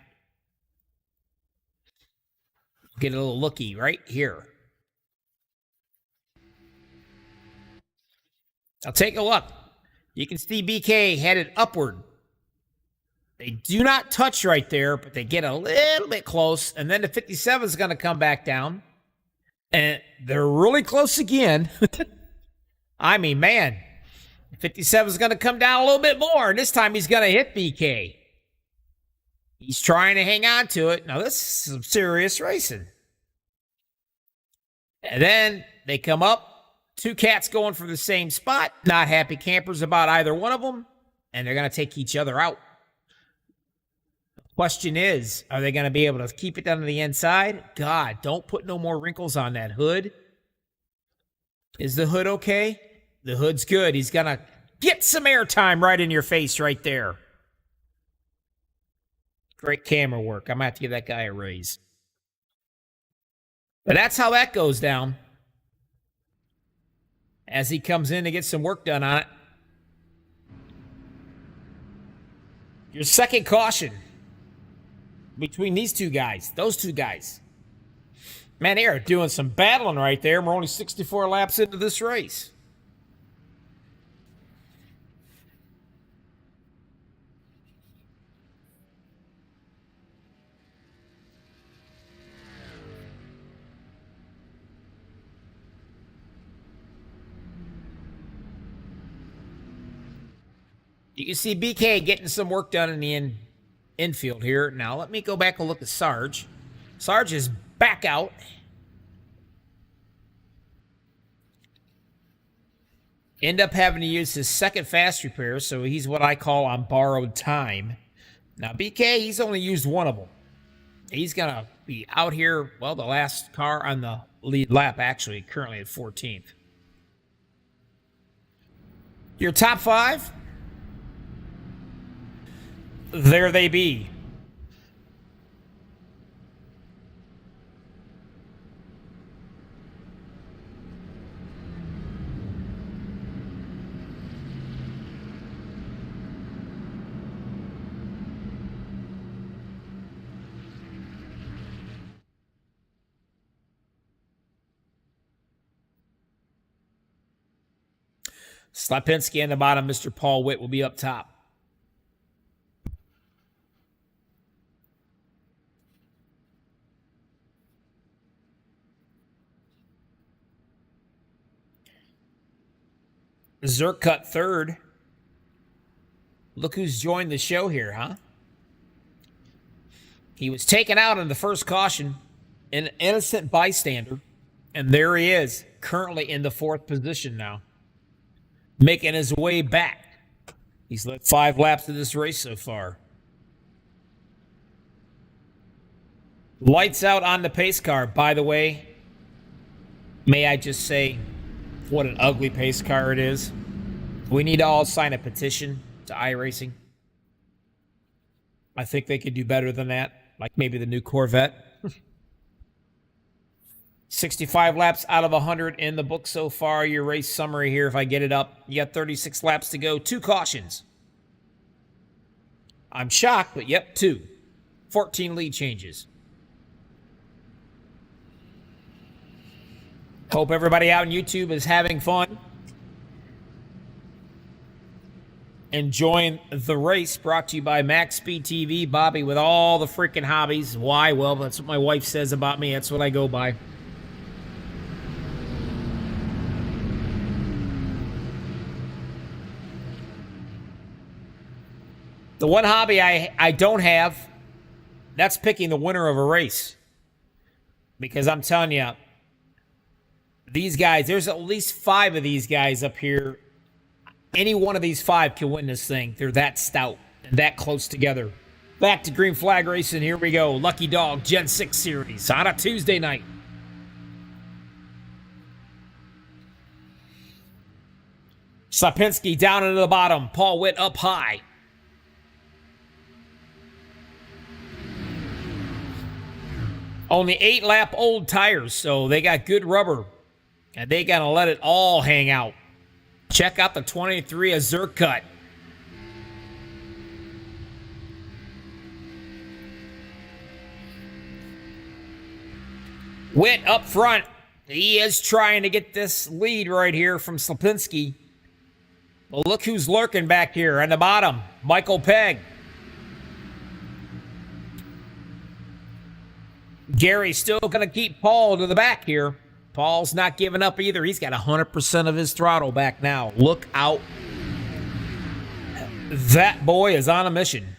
Get a little looky right here. Now take a look. You can see BK headed upward. They do not touch right there, but they get a little bit close, and then the 57 is going to come back down, and they're really close again. I mean, man, 57 is going to come down a little bit more, and this time he's going to hit BK. He's trying to hang on to it. Now, this is some serious racing. And then they come up. 2 cats going for the same spot. Not happy campers about either one of them. And they're going to take each other out. The question is, are they going to be able to keep it down to the inside? God, don't put no more wrinkles on that hood. Is the hood okay? The hood's good. He's going to get some airtime right in your face right there. Great camera work. I'm going to have to give that guy a raise. But that's how that goes down. As he comes in to get some work done on it. Your second caution between these two guys. Those two guys. Man, they are doing some battling right there. We're only 64 laps into this race. You can see BK getting some work done in the infield here. Now, let me go back and look at Sarge. Sarge is back out. End up having to use his second fast repair, so he's what I call on borrowed time. Now, BK, he's only used one of them. He's going to be out here, well, the last car on the lead lap, actually, currently at 14th. Your top 5? There they be. Slapinski in the bottom. Mr. Paul Witt will be up top. Zerkut third. Look who's joined the show here, huh? He was taken out in the first caution, an innocent bystander, and there he is, currently in the 4th position now, making his way back. He's led 5 laps of this race so far. Lights out on the pace car, by the way. May I just say, what an ugly pace car it is. We need to all sign a petition to iRacing. I think they could do better than that, like maybe the new Corvette. 65 laps out of 100 in the book so far. Your race summary here, if I get it up. You got 36 laps to go. 2 cautions. I'm shocked, but yep, 2. 14 lead changes. Hope everybody out on YouTube is having fun. Enjoying the race, brought to you by MaxspeedTV. Bobby with all the freaking hobbies. Why? Well, that's what my wife says about me. That's what I go by. The one hobby I don't have, that's picking the winner of a race. Because I'm telling you, these guys, there's at least 5 of these guys up here. Any one of these 5 can win this thing. They're that stout and that close together. Back to green flag racing. Here we go. Lucky Dog Gen 6 Series on a Tuesday night. Sapinski down into the bottom. Paul Witt up high. Only 8-lap old tires, so they got good rubber. And they got to let it all hang out. Check out the 23 Azure Cut. Witt up front. He is trying to get this lead right here from Slapinski. But look who's lurking back here on the bottom. Michael Pegg. Gary's still going to keep Paul to the back here. Paul's not giving up either. He's got 100% of his throttle back now. Look out. That boy is on a mission.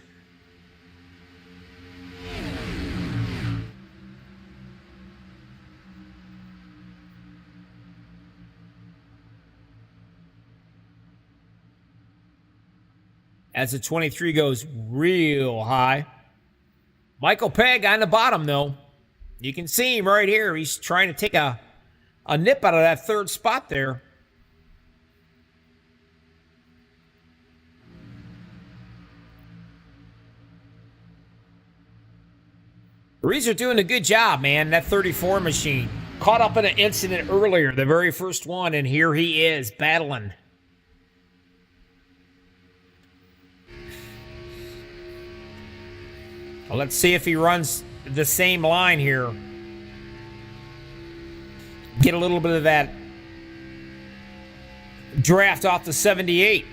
As the 23 goes real high. Michael Pegg on the bottom, though. You can see him right here. He's trying to take a nip out of that 3rd spot there. Reeser doing a good job, man. That 34 machine. Caught up in an incident earlier, the very first one, and here he is battling. Well, let's see if he runs the same line here. Get a little bit of that draft off the 78.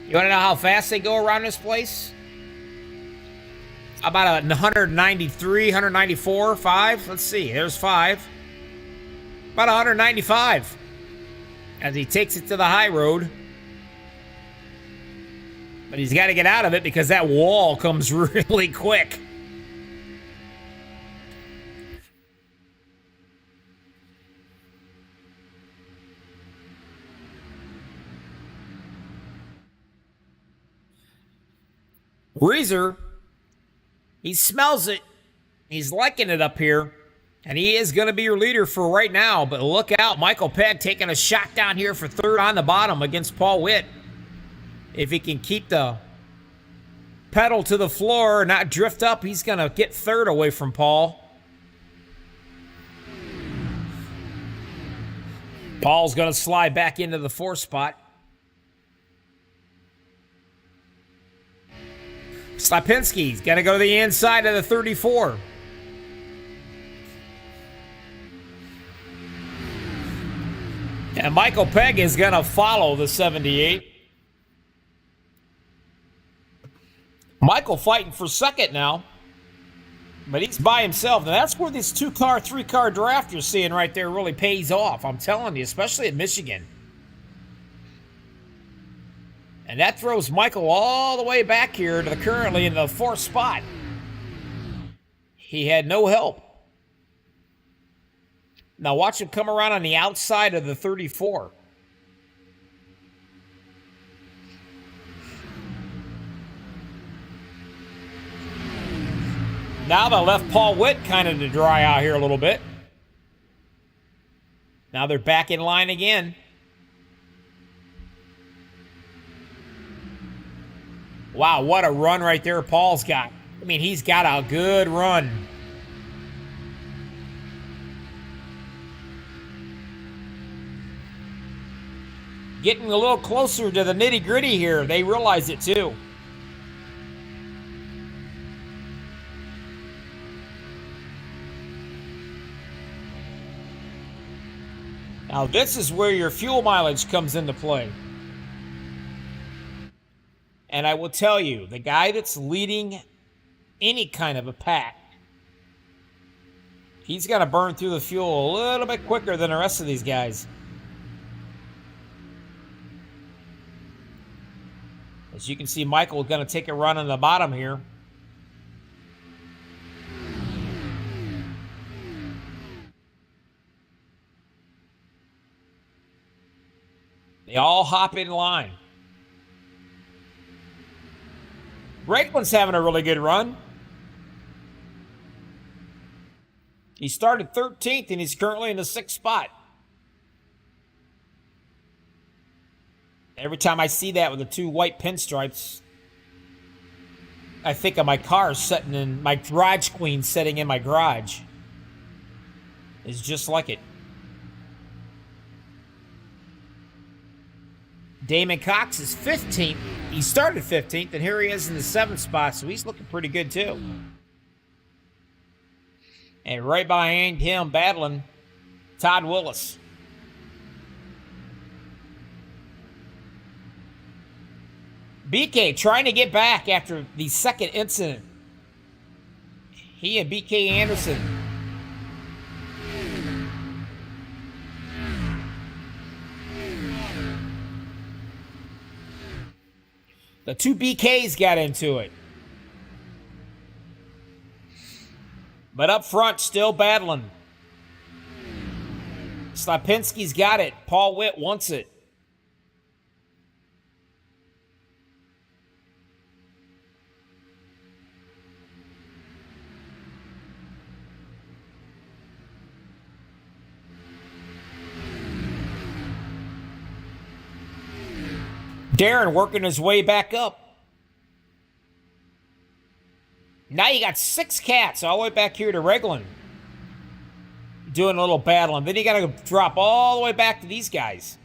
You want to know how fast they go around this place? About 193, 194, 5. Let's see. There's 5. About 195. As he takes it to the high road. But he's got to get out of it because that wall comes really quick. Reeser, he smells it. He's liking it up here. And he is going to be your leader for right now. But look out, Michael Pegg taking a shot down here for 3rd on the bottom against Paul Witt. If he can keep the pedal to the floor, not drift up, he's going to get 3rd away from Paul. Paul's going to slide back into the 4th spot. Slapinski's going to go to the inside of the 34. And Michael Pegg is going to follow the 78. Michael fighting for 2nd now. But he's by himself. And that's where this 2-car, 3-car draft you're seeing right there really pays off. I'm telling you, especially at Michigan. And that throws Michael all the way back here to currently in the 4th spot. He had no help. Now watch him come around on the outside of the 34. Now they left Paul Witt kind of to dry out here a little bit. Now they're back in line again. Wow, what a run right there Paul's got. I mean, he's got a good run. Getting a little closer to the nitty-gritty here. They realize it too. Now this is where your fuel mileage comes into play. And I will tell you, the guy that's leading any kind of a pack, he's going to burn through the fuel a little bit quicker than the rest of these guys. As you can see, Michael is going to take a run on the bottom here. They all hop in line. Brakeland's having a really good run. He started 13th, and he's currently in the 6th spot. Every time I see that with the 2 white pinstripes, I think of my car sitting in my garage queen sitting in my garage. It's just like it. Damon Cox is 15th. He started 15th, and here he is in the 7th spot, so he's looking pretty good too. And right behind him, battling, Todd Willis. BK trying to get back after the second incident. He and BK Anderson. The 2 BKs got into it. But up front, still battling. Slapinski's got it. Paul Witt wants it. Darren working his way back up. Now you got 6 cats all the way back here to Reglan. Doing a little battling. Then you got to drop all the way back to these guys.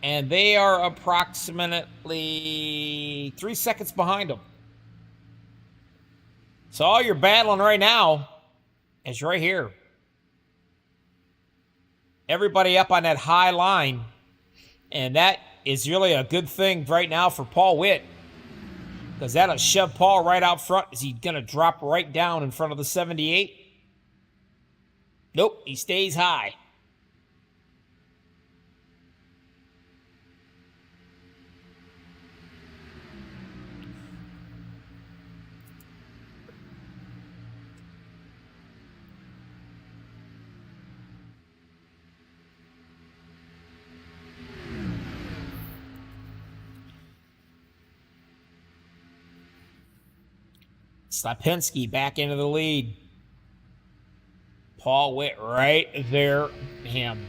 And they are approximately 3 seconds behind them. So all you're battling right now is right here. Everybody up on that high line. And that is really a good thing right now for Paul Witt, because that'll shove Paul right out front. Is he going to drop right down in front of the 78? Nope, he stays high. Slapinski back into the lead. Paul Witt right there. Him.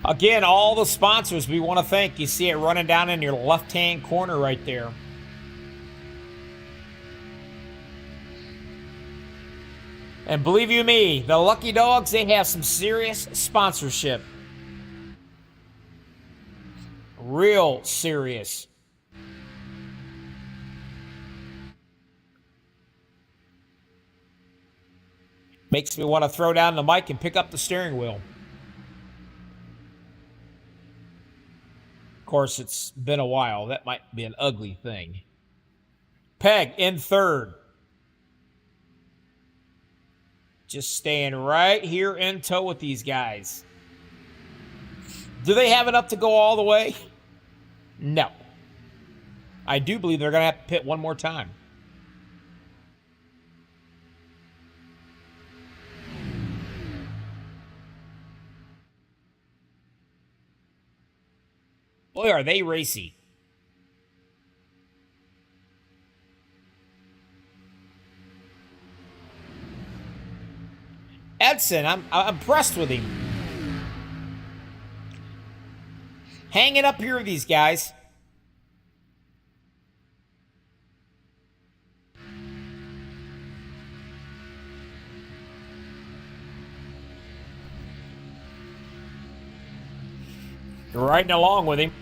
Again, all the sponsors we want to thank. You see it running down in your left-hand corner right there. And believe you me, the Lucky Dogs, they have some serious sponsorship. Real serious. Makes me want to throw down the mic and pick up the steering wheel. Of course, it's been a while. That might be an ugly thing. Peg in third. Just staying right here in tow with these guys. Do they have enough to go all the way? No. I do believe they're going to have to pit one more time. Boy, are they racy. Edson, I'm impressed with him. Hanging up here with these guys. Riding along with him.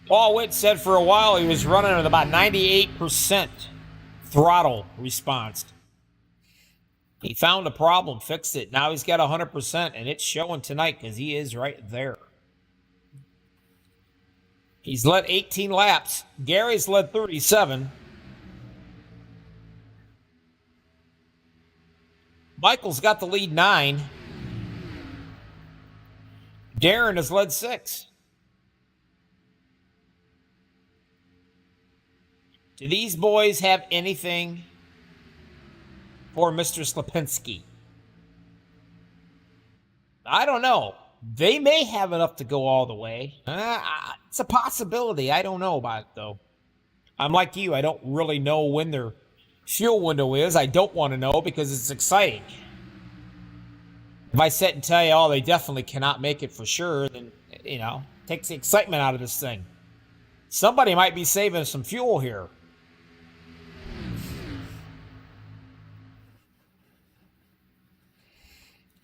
Paul Witt said for a while he was running at about 98% throttle response. He found a problem, fixed it. Now he's got 100%, and it's showing tonight because he is right there. He's led 18 laps. Gary's led 37. Michael's got the lead 9. Darren has led 6. Do these boys have anything for Mr. Slapinski? I don't know. They may have enough to go all the way. It's a possibility. I don't know about it, though. I'm like you. I don't really know when their fuel window is. I don't want to know because it's exciting. If I sit and tell you, oh, they definitely cannot make it for sure, then, takes the excitement out of this thing. Somebody might be saving some fuel here.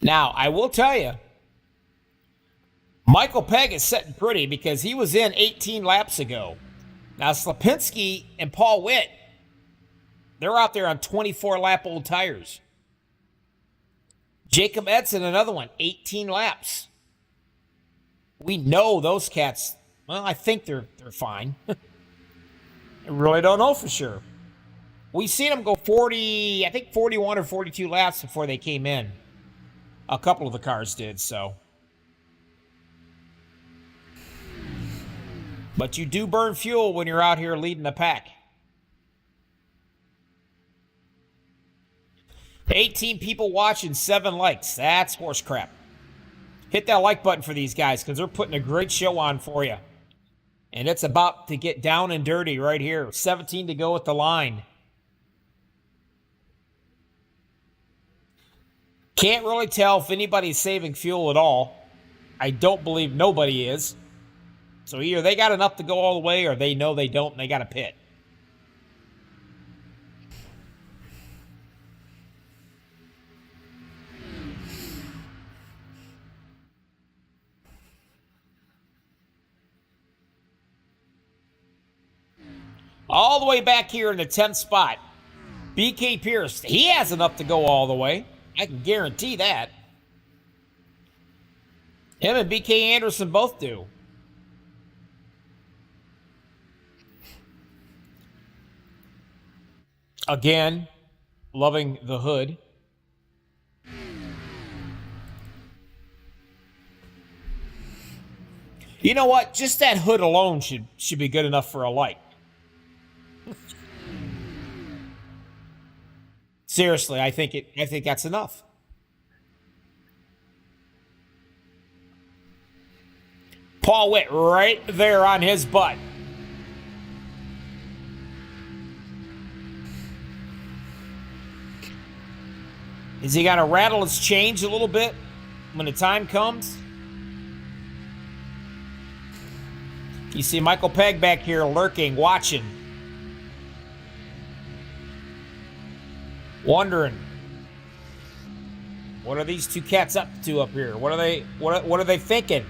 Now, I will tell you, Michael Pegg is sitting pretty because he was in 18 laps ago. Now, Slapinski and Paul Witt, they're out there on 24-lap-old tires. Jacob Edson, another one, 18 laps. We know those cats, well, I think they're fine. I really don't know for sure. We've seen them go 41 or 42 laps before they came in. A couple of the cars did, so. But you do burn fuel when you're out here leading the pack. 18 people watching, 7 likes. That's horse crap. Hit that like button for these guys because they're putting a great show on for you. And it's about to get down and dirty right here. 17 to go at the line. Can't really tell if anybody's saving fuel at all. I don't believe nobody is. So either they got enough to go all the way or they know they don't and they got to pit. All the way back here in the 10th spot, BK Pierce, he has enough to go all the way. I can guarantee that. Him and BK Anderson both do. Again, loving the hood. You know what? Just that hood alone should be good enough for a like. Seriously, I think that's enough. Paul Witt right there on his butt. Is he going to rattle his change a little bit when the time comes? You see Michael Pegg back here lurking, watching. Wondering, what are these two cats up to up here? What are they thinking?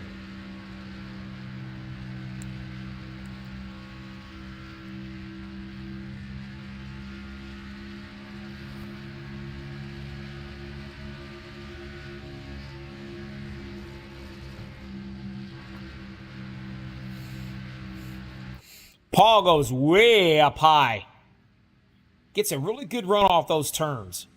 Paul goes way up high. Gets a really good run off those turns.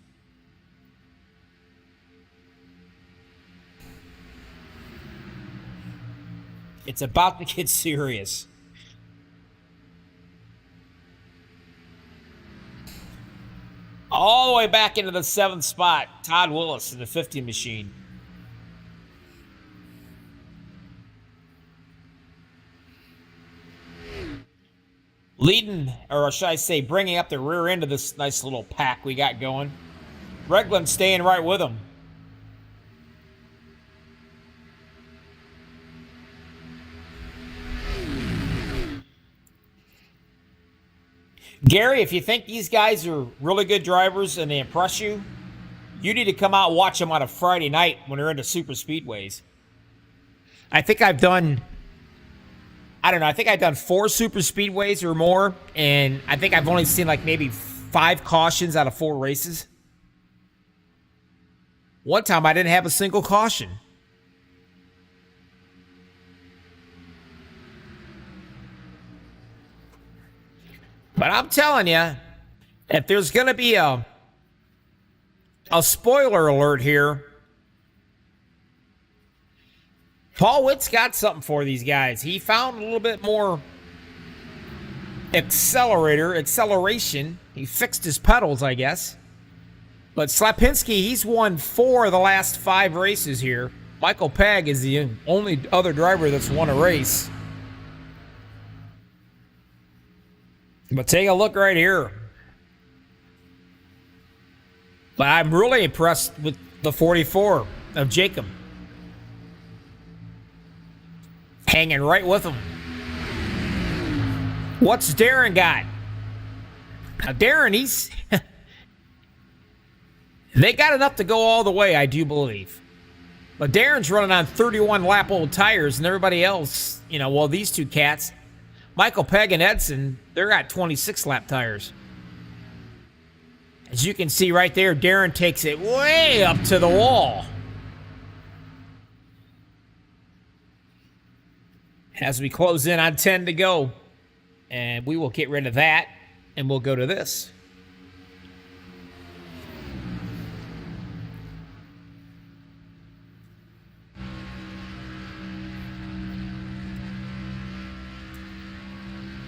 It's about to get serious. All the way back into the 7th spot, Todd Willis in the 50 machine. Leading, or should I say, bringing up the rear end of this nice little pack we got going. Regland staying right with him. Gary, if you think these guys are really good drivers and they impress you, you need to come out and watch them on a Friday night when they're into super speedways. I think I've done, I don't know, I think I've done 4 super speedways or more, and I think I've only seen like maybe 5 cautions out of 4 races. One time I didn't have a single caution. But I'm telling you, if there's going to be a spoiler alert here, Paul Witt's got something for these guys. He found a little bit more acceleration. He fixed his pedals, I guess. But Slapinski, he's won 4 of the last 5 races here. Michael Pegg is the only other driver that's won a race. But take a look right here. But I'm really impressed with the 44 of Jacob. Hanging right with him. What's Darren got? Now, Darren, he's... They got enough to go all the way, I do believe. But Darren's running on 31-lap-old tires, and everybody else, you know, well, these two cats, Michael Pegg and Edson, they're at 26-lap tires. As you can see right there, Darren takes it way up to the wall. As we close in on 10 to go, and we will get rid of that, and we'll go to this.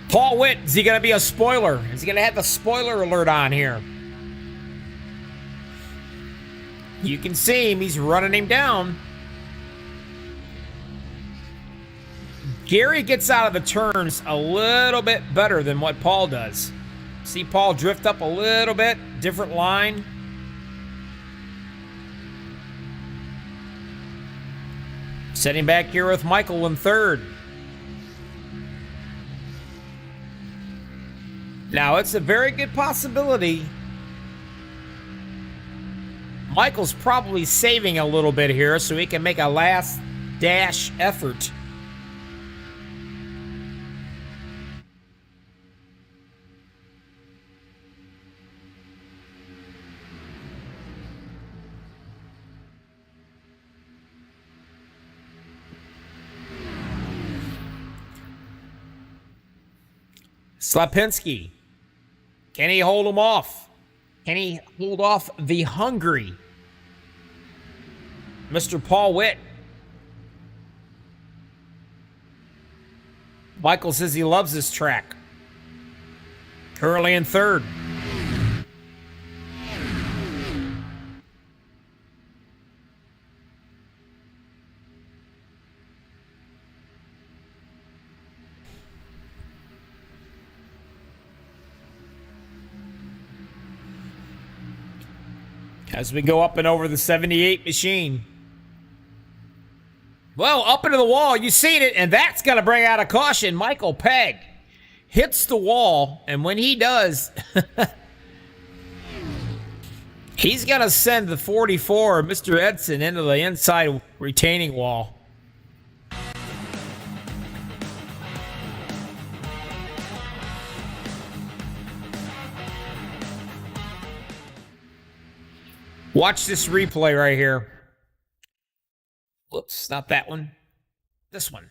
Paul Witt, is he going to be a spoiler? Is he going to have the spoiler alert on here? You can see him. He's running him down. Gary gets out of the turns a little bit better than what Paul does. See Paul drift up a little bit. Different line. Sitting back here with Michael in third. Now, it's a very good possibility Michael's probably saving a little bit here so he can make a last dash effort. Slapinski. Can he hold him off? Can he hold off the hungry Mr. Paul Witt? Michael says he loves this track. Currently in third. As we go up and over the 78 machine. Well, up into the wall, you've seen it, and that's going to bring out a caution. Michael Pegg hits the wall, and when he does, he's going to send the 44, Mr. Edson, into the inside retaining wall. Watch this replay right here. Whoops, not that one. This one.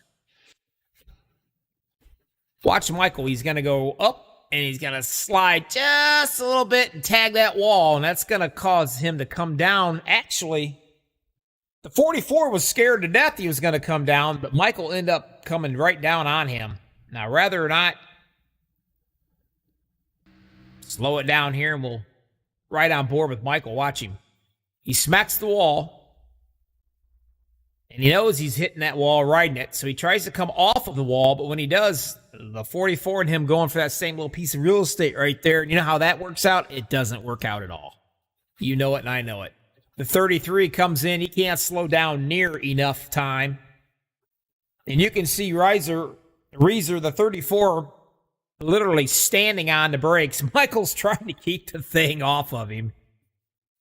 Watch Michael. He's going to go up, and he's going to slide just a little bit and tag that wall, and that's going to cause him to come down. Actually, the 44 was scared to death he was going to come down, but Michael ended up coming right down on him. Now, rather or not, slow it down here, and we'll right on board with Michael. Watch him. He smacks the wall, and he knows he's hitting that wall, riding it, so he tries to come off of the wall, but when he does, the 44 and him going for that same little piece of real estate right there, you know how that works out? It doesn't work out at all. You know it, and I know it. The 33 comes in. He can't slow down near enough time, and you can see Reiser, the 34, literally standing on the brakes. Michael's trying to keep the thing off of him.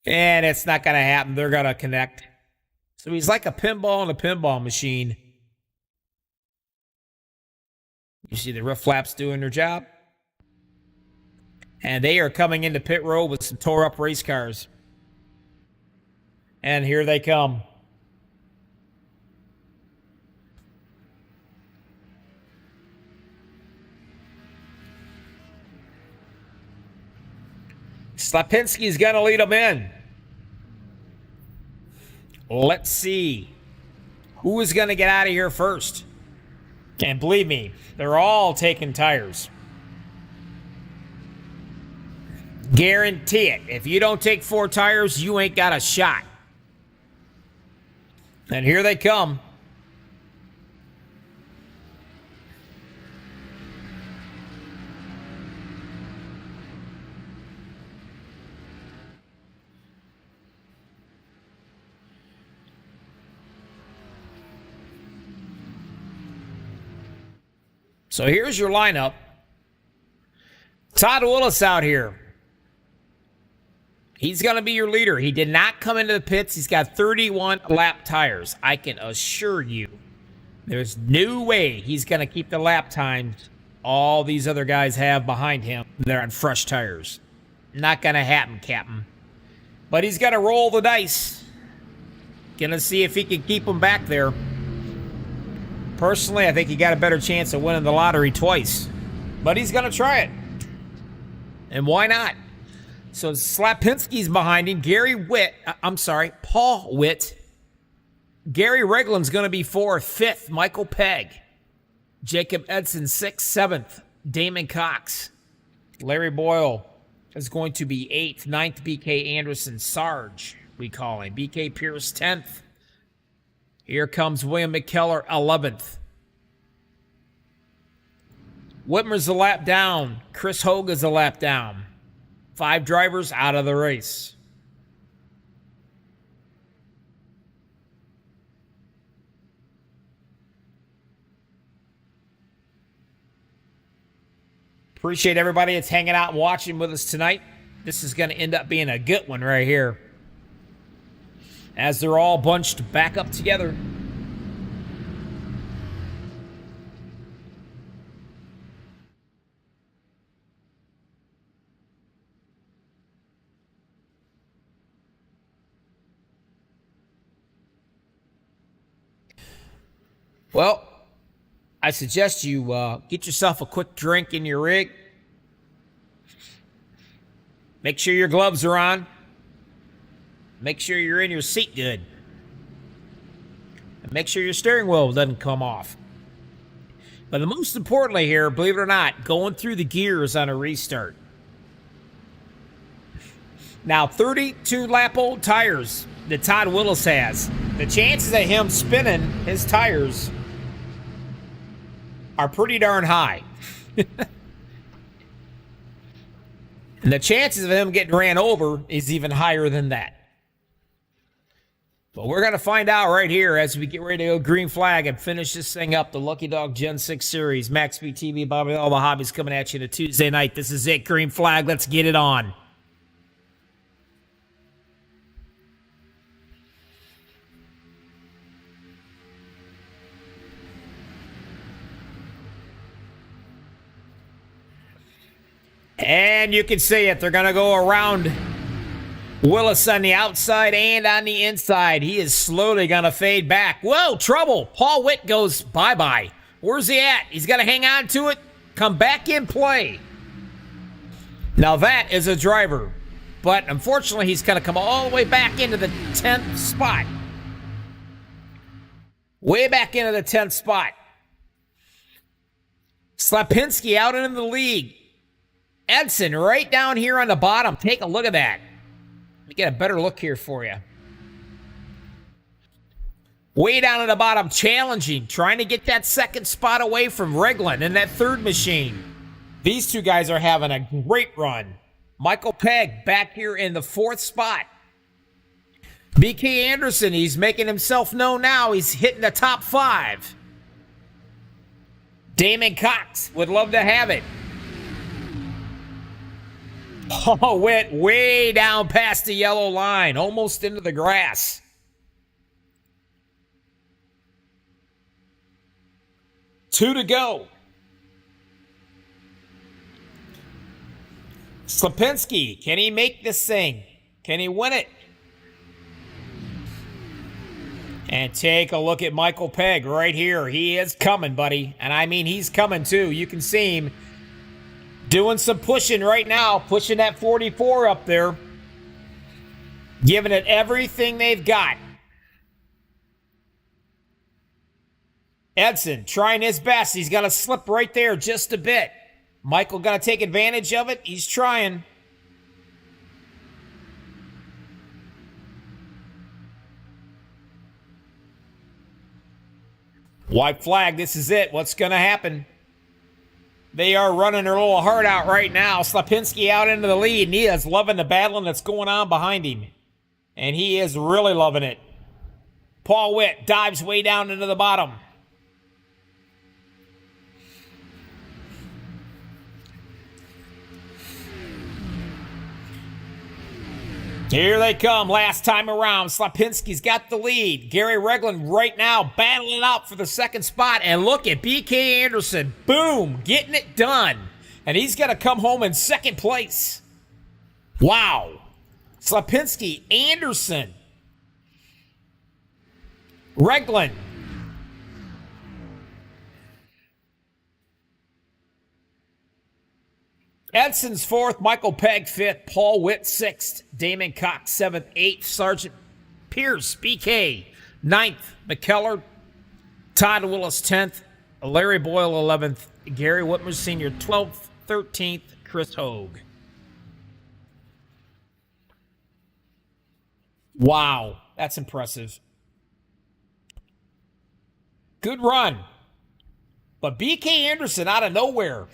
And it's not going to happen. They're going to connect. So he's like a pinball in a pinball machine. You see the roof flaps doing their job. And they are coming into pit road with some tore up race cars. And here they come. Slapinski's going to lead them in. Let's see who is going to get out of here first. And believe me, they're all taking tires. Guarantee it. If you don't take 4 tires, you ain't got a shot. And here they come. So here's your lineup. Todd Willis out here. He's going to be your leader. He did not come into the pits. He's got 31 lap tires. I can assure you there's no way he's going to keep the lap times all these other guys have behind him. They're on fresh tires. Not going to happen, Captain. But he's going to roll the dice. Going to see if he can keep them back there. Personally, I think he got a better chance of winning the lottery twice. But he's going to try it. And why not? So Slapinski's behind him. Paul Witt. Gary Reglin's going to be 4th. 5th, Michael Pegg. Jacob Edson, 6th. 7th, Damon Cox. Larry Boyle is going to be 8th. 9th, BK Anderson. Sarge, we call him. BK Pierce, 10th. Here comes William McKellar, 11th. Whitmer's a lap down. Chris Hoga's a lap down. 5 drivers out of the race. Appreciate everybody that's hanging out and watching with us tonight. This is going to end up being a good one right here, as they're all bunched back up together. Well, I suggest you get yourself a quick drink in your rig. Make sure your gloves are on. Make sure you're in your seat good. And make sure your steering wheel doesn't come off. But the most importantly here, believe it or not, going through the gears on a restart. Now, 32 lap old tires that Todd Willis has. The chances of him spinning his tires are pretty darn high. And the chances of him getting ran over is even higher than that. But we're going to find out right here as we get ready to go green flag and finish this thing up. The Lucky Dog Gen 6 Series. MaxspeedTV, Bobby All the Hobbies coming at you on a Tuesday night. This is it. Green flag. Let's get it on. And you can see it. They're going to go around Willis on the outside and on the inside. He is slowly going to fade back. Whoa, trouble. Paul Witt goes bye-bye. Where's he at? He's got to hang on to it. Come back in play. Now that is a driver. But unfortunately, he's going to come all the way back into the 10th spot. Way back into the 10th spot. Slapinski out into the lead. Edson right down here on the bottom. Take a look at that. Let me get a better look here for you. Way down at the bottom, challenging, trying to get that 2nd spot away from Reglin and that 3rd machine. These 2 guys are having a great run. Michael Pegg back here in the 4th spot. BK Anderson, he's making himself known now. He's hitting the top 5. Damon Cox would love to have it. Oh, went way down past the yellow line, almost into the grass. Two to go. Slapinski, can he make this thing? Can he win it? And take a look at Michael Pegg right here. He is coming, buddy. And I mean, he's coming too. You can see him doing some pushing right now, pushing that 44 up there, giving it everything they've got. Edson trying his best. He's got to slip right there just a bit. Michael going to take advantage of it. He's trying. White flag, this is it. What's going to happen? They are running their little heart out right now. Slapinski out into the lead, and he is loving the battling that's going on behind him. And he is really loving it. Paul Witt dives way down into the bottom. Here they come last time around. Slapinski's got the lead. Gary Regland right now battling out for the second spot. And look at B.K. Anderson. Boom. Getting it done. And he's going to come home in second place. Wow. Slapinski, Anderson, Regland. Edson's fourth, Michael Pegg fifth, Paul Witt sixth, Damon Cox seventh, eighth, Sergeant Pierce, BK ninth, McKellar, Todd Willis 10th, Larry Boyle 11th, Gary Whitmer Sr. 12th, 13th, Chris Hogue. Wow, that's impressive. Good run. But BK Anderson out of nowhere.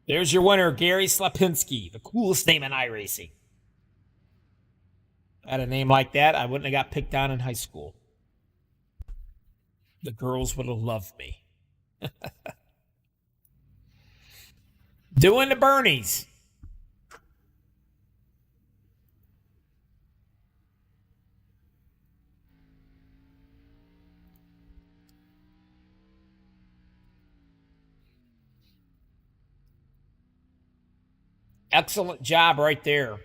There's your winner, Gary Slapinski, the coolest name in iRacing. I had a name like that, I wouldn't have got picked on in high school. The girls would have loved me. Doing the Bernies. Excellent job right there.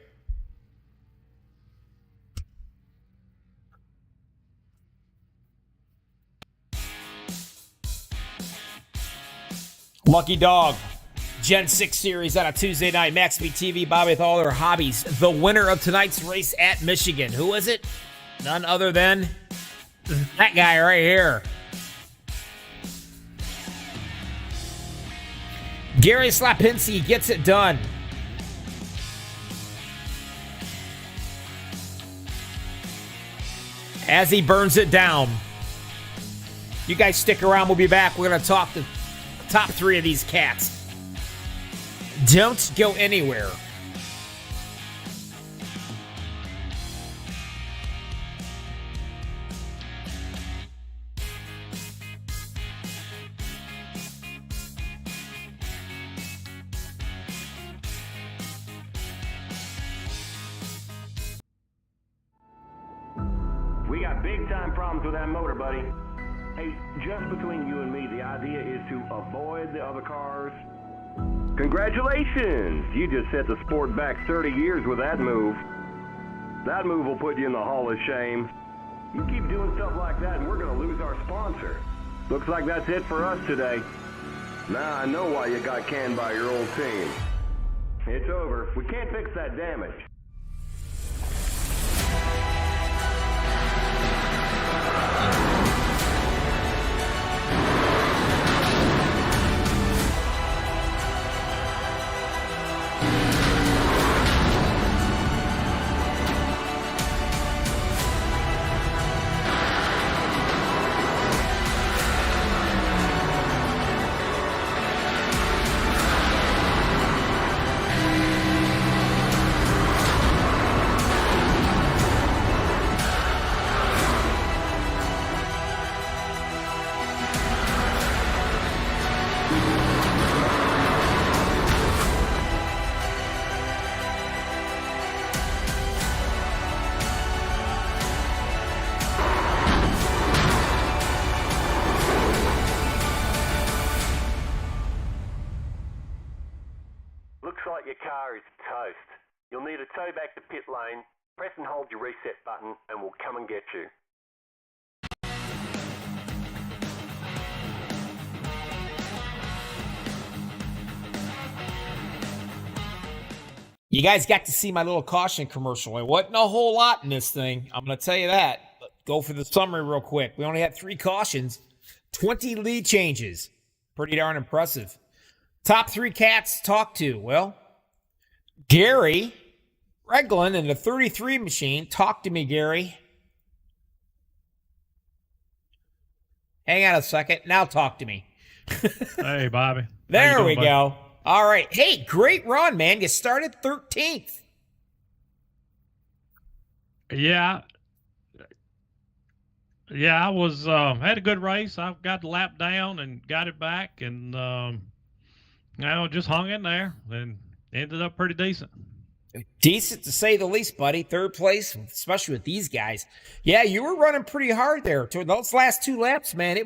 Lucky Dog, Gen 6 Series on a Tuesday night. MaxspeedTV, Bobby with all their hobbies. The winner of tonight's race at Michigan. Who is it? None other than that guy right here. Gary Slapinski gets it done. As he burns it down. You guys stick around. We'll be back. We're going to talk the top three of these cats. Don't go anywhere.
We got big time problems with that motor, buddy. Hey, just between you and me, the idea is to avoid the other cars. Congratulations! You just set the sport back 30 years with that move. That move will put you in the Hall of Shame. You keep doing stuff like that and we're going to lose our sponsor. Looks like that's it for us today. Now I know why you got canned by your old team. It's over. We can't fix that damage. You'll need to tow back to pit lane, press and hold your reset button, and we'll come and get you.
You guys got to see my little caution commercial. It wasn't a whole lot in this thing. I'm going to tell you that. But go for the summary real quick. We only had 3 cautions, 20 lead changes. Pretty darn impressive. Top 3 cats talked to. Well, Gary Reglin in the 33 machine. Talk to me, Gary. Hang on a second. Now talk to me.
Hey, Bobby.
There we go. All right. Hey, great run, man. You started 13th.
Yeah. Yeah, I was had a good race. I got the lap down and got it back, and just hung in there and ended up pretty decent.
Decent to say the least, buddy. 3rd place, especially with these guys. Yeah, you were running pretty hard there. Those last 2 laps, man,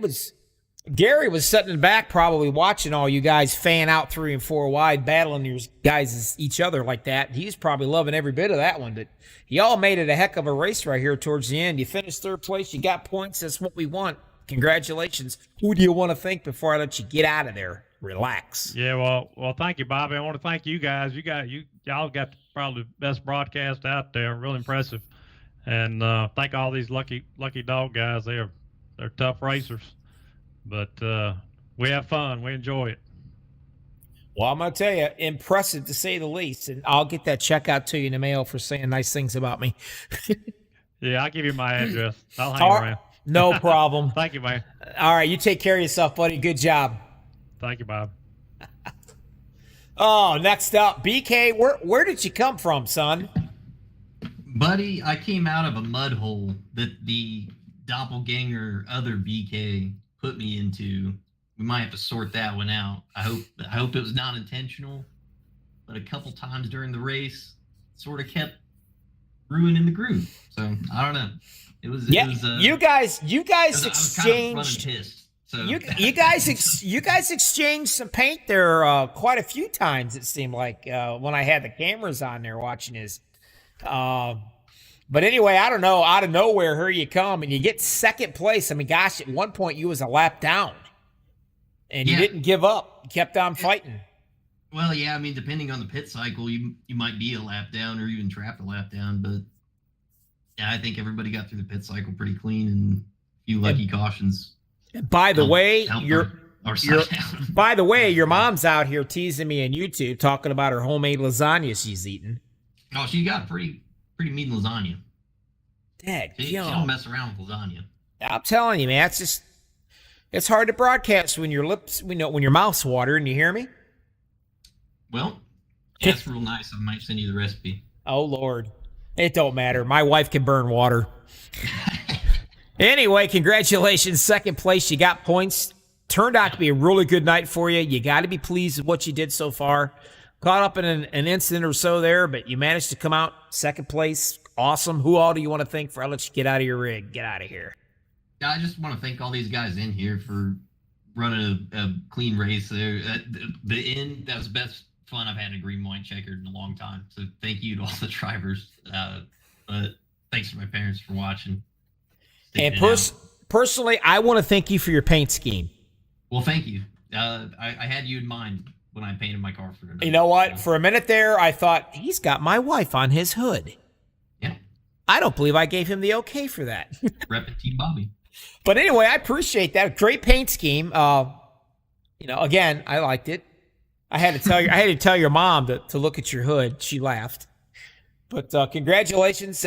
Gary was sitting in the back probably watching all you guys fan out 3 and 4 wide, battling your guys each other like that. He was probably loving every bit of that one. But y'all made it a heck of a race right here towards the end. You finished 3rd place. You got points. That's what we want. Congratulations. Who do you want to thank before I let you get out of there? Relax.
Yeah, well, thank you, Bobby. I want to thank you guys. Y'all got probably the best broadcast out there. Really impressive. And thank all these lucky dog guys. They're tough racers. But we have fun. We enjoy it.
Well, I'm going to tell you, impressive to say the least. And I'll get that check out to you in the mail for saying nice things about me.
Yeah, I'll give you my address. I'll hang around.
No problem.
Thank you, man.
All right, you take care of yourself, buddy. Good job.
Thank you, Bob.
Oh, next up, BK, where did you come from, son?
Buddy, I came out of a mud hole that the doppelganger other BK put me into. We might have to sort that one out. I hope it was not intentional, but a couple times during the race, sort of kept ruining the groove. So I don't know. It was
you guys exchanged.
I was kind of pissed. So
you guys exchanged some paint there quite a few times. It seemed like when I had the cameras on there watching his. But anyway, I don't know. Out of nowhere, here you come, and you get 2nd place. I mean, gosh, at one point you was a lap down, and you didn't give up. You kept on fighting.
Well, yeah, I mean, depending on the pit cycle, you might be a lap down or even trapped a lap down. But yeah, I think everybody got through the pit cycle pretty clean, and a few lucky cautions.
By the way, by the way, your
your
mom's out here teasing me on YouTube, talking about her homemade lasagna she's eating.
Oh, she got pretty mean lasagna.
Dad,
She don't mess around with lasagna.
I'm telling you, man, it's hard to broadcast when your when your mouth's watering. You hear me?
Well, yeah, that's real nice. I might send you the recipe.
Oh Lord, it don't matter. My wife can burn water. Anyway, congratulations, 2nd place. You got points. Turned out to be a really good night for you. You got to be pleased with what you did so far. Caught up in an incident or so there, but you managed to come out 2nd place. Awesome. Who all do you want to thank for? I'll let you get out of your rig. Get out of here.
I just want to thank all these guys in here for running a clean race there. At the end, that was the best fun I've had in a green, white, checkered in a long time. So thank you to all the drivers. But thanks to my parents for watching.
And personally, I want to thank you for your paint scheme.
Well, thank you. I had you in mind when I painted my car for tonight.
You know what? For a minute there, I thought, he's got my wife on his hood.
Yeah.
I don't believe I gave him the okay for that.
Reppin' Team Bobby.
But anyway, I appreciate that. Great paint scheme. Again, I liked it. I had to tell your mom to look at your hood. She laughed. But congratulations.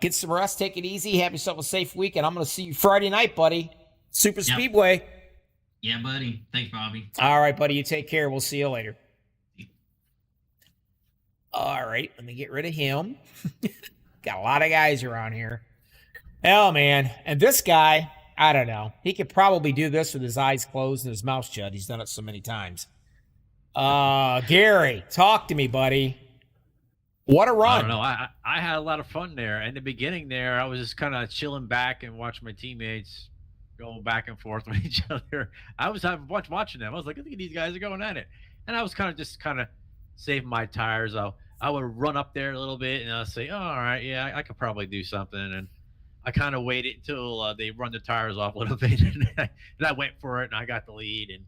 Get some rest. Take it easy. Have yourself a safe week. And I'm going to see you Friday night, buddy. Super Speedway.
Yeah, buddy. Thanks, Bobby.
All right, buddy. You take care. We'll see you later. All right. Let me get rid of him. Got a lot of guys around here. Oh, man. And this guy, I don't know. He could probably do this with his eyes closed and his mouth shut. He's done it so many times. Gary, talk to me, buddy. What a run.
I don't know. I had a lot of fun there. In the beginning there, I was just kind of chilling back and watching my teammates go back and forth with each other. I was having fun watching them. I was like, look at these guys are going at it. And I was kind of saving my tires. I would run up there a little bit and I'll say, "Oh, all right, yeah, I could probably do something." And I kind of waited until they run the tires off a little bit, and I went for it, and I got the lead. And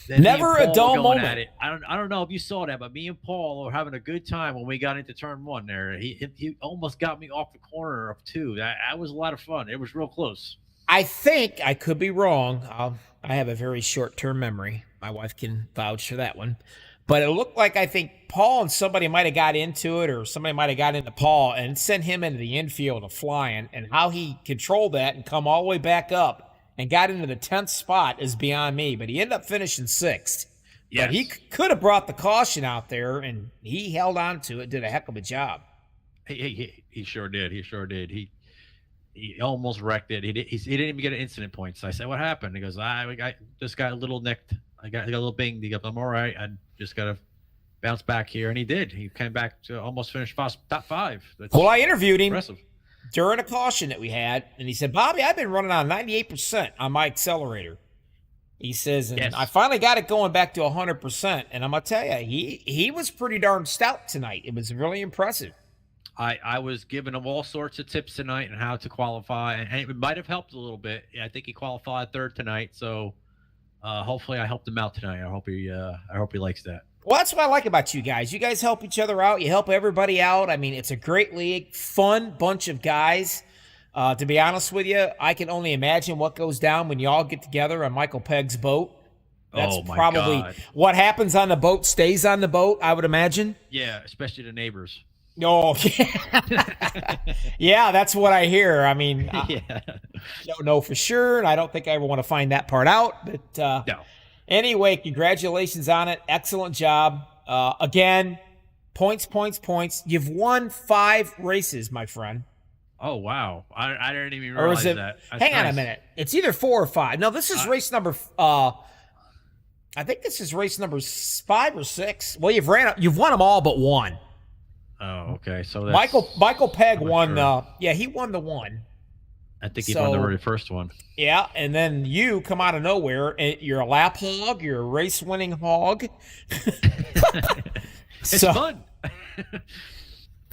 then
Never a dull moment.
At it. I don't know if you saw that, but me and Paul were having a good time when we got into turn one. There, he almost got me off the corner of two. That was a lot of fun. It was real close.
I think I could be wrong. I have a very short-term memory. My wife can vouch for that one. But it looked like I think Paul and somebody might have got into it, or somebody might have got into Paul and sent him into the infield of flying. And how he controlled that and come all the way back up and got into the 10th spot is beyond me. But he ended up finishing 6th. Yes. But he could have brought the caution out there, and he held on to it, did a heck of a job.
He sure did. He sure did. He almost wrecked it. He didn't even get an incident point. So I said, "What happened?" He goes, I just got a little nicked. I got a little binged. He goes, "I'm all right. I just got to bounce back here." And he did. He came back to almost finish top 5.
Well, I interviewed him
impressive.
During a caution that we had, and he said, "Bobby, I've been running on 98% on my accelerator." He says, and yes. I finally got it going back to 100%. And I'm going to tell you, he was pretty darn stout tonight. It was really impressive.
I was giving him all sorts of tips tonight on how to qualify, and it might have helped a little bit. I think he qualified 3rd tonight, so hopefully I helped him out tonight. I hope he likes that.
Well, that's what I like about you guys. You guys help each other out. You help everybody out. I mean, it's a great league, fun bunch of guys. To be honest with you, I can only imagine what goes down when you all get together on Michael Pegg's boat. That's probably God. What happens on the boat stays on the boat, I would imagine.
Yeah, especially the neighbors.
Oh, yeah. Yeah, that's what I hear. I mean, yeah. I don't know for sure, and I don't think I ever want to find that part out. But no. Anyway, congratulations on it. Excellent job. Again, points. You've won 5 races, my friend.
Oh, wow. I didn't even realize that.
Hang on a minute. It's either 4 or 5. No, this is race number I think this is race number 5 or 6. Well, you've won them all but one.
Oh, okay. So that's,
Michael Pegg won. Sure. He won the one.
I think he won the very first one.
Yeah, and then you come out of nowhere. And you're a lap hog. You're a race-winning hog.
It's fun.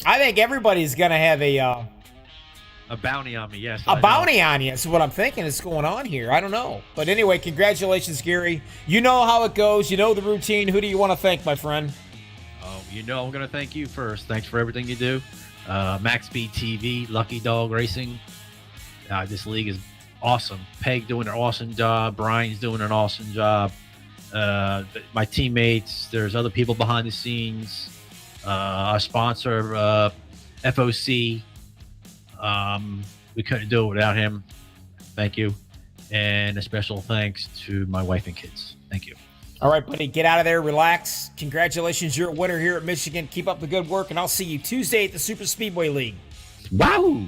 I think everybody's gonna have a
bounty on me. Yes,
a bounty on you. That's what I'm thinking is going on here. I don't know, but anyway, congratulations, Gary. You know how it goes. You know the routine. Who do you want to thank, my friend?
I'm going to thank you first. Thanks for everything you do. MaxspeedTV, Lucky Dog Racing. This league is awesome. Peg doing an awesome job. Brian's doing an awesome job. My teammates, there's other people behind the scenes. Our sponsor, FOC. We couldn't do it without him. Thank you. And a special thanks to my wife and kids. Thank you.
All right, buddy, get out of there, relax. Congratulations, you're a winner here at Michigan. Keep up the good work, and I'll see you Tuesday at the Super Speedway League.
Wow!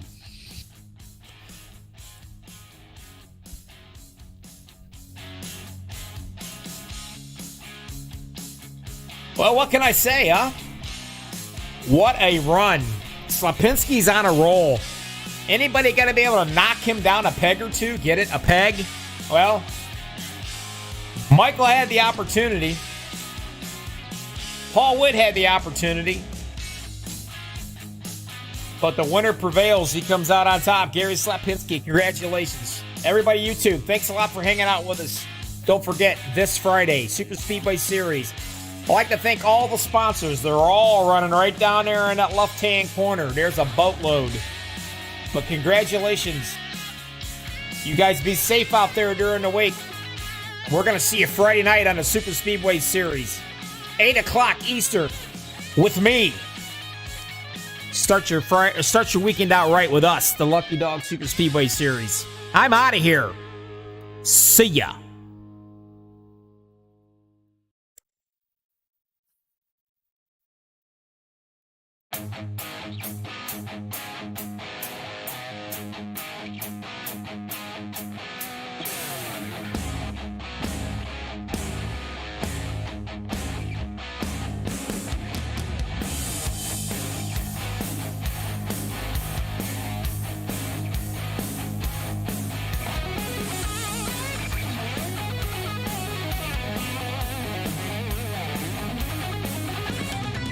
Well, what can I say, huh? What a run. Slapinski's on a roll. Anybody got to be able to knock him down a peg or two? Get it? A peg? Well, Michael had the opportunity. Paul Witt had the opportunity. But the winner prevails. He comes out on top. Gary Slapinski, congratulations. Everybody, YouTube, thanks a lot for hanging out with us. Don't forget, this Friday, Super Speedway Series. I'd like to thank all the sponsors. They're all running right down there in that left-hand corner. There's a boatload. But congratulations. You guys be safe out there during the week. We're going to see you Friday night on the Super Speedway Series. 8 o'clock Eastern with me. Start your weekend out right with us, the Lucky Dog Super Speedway Series. I'm out of here. See ya.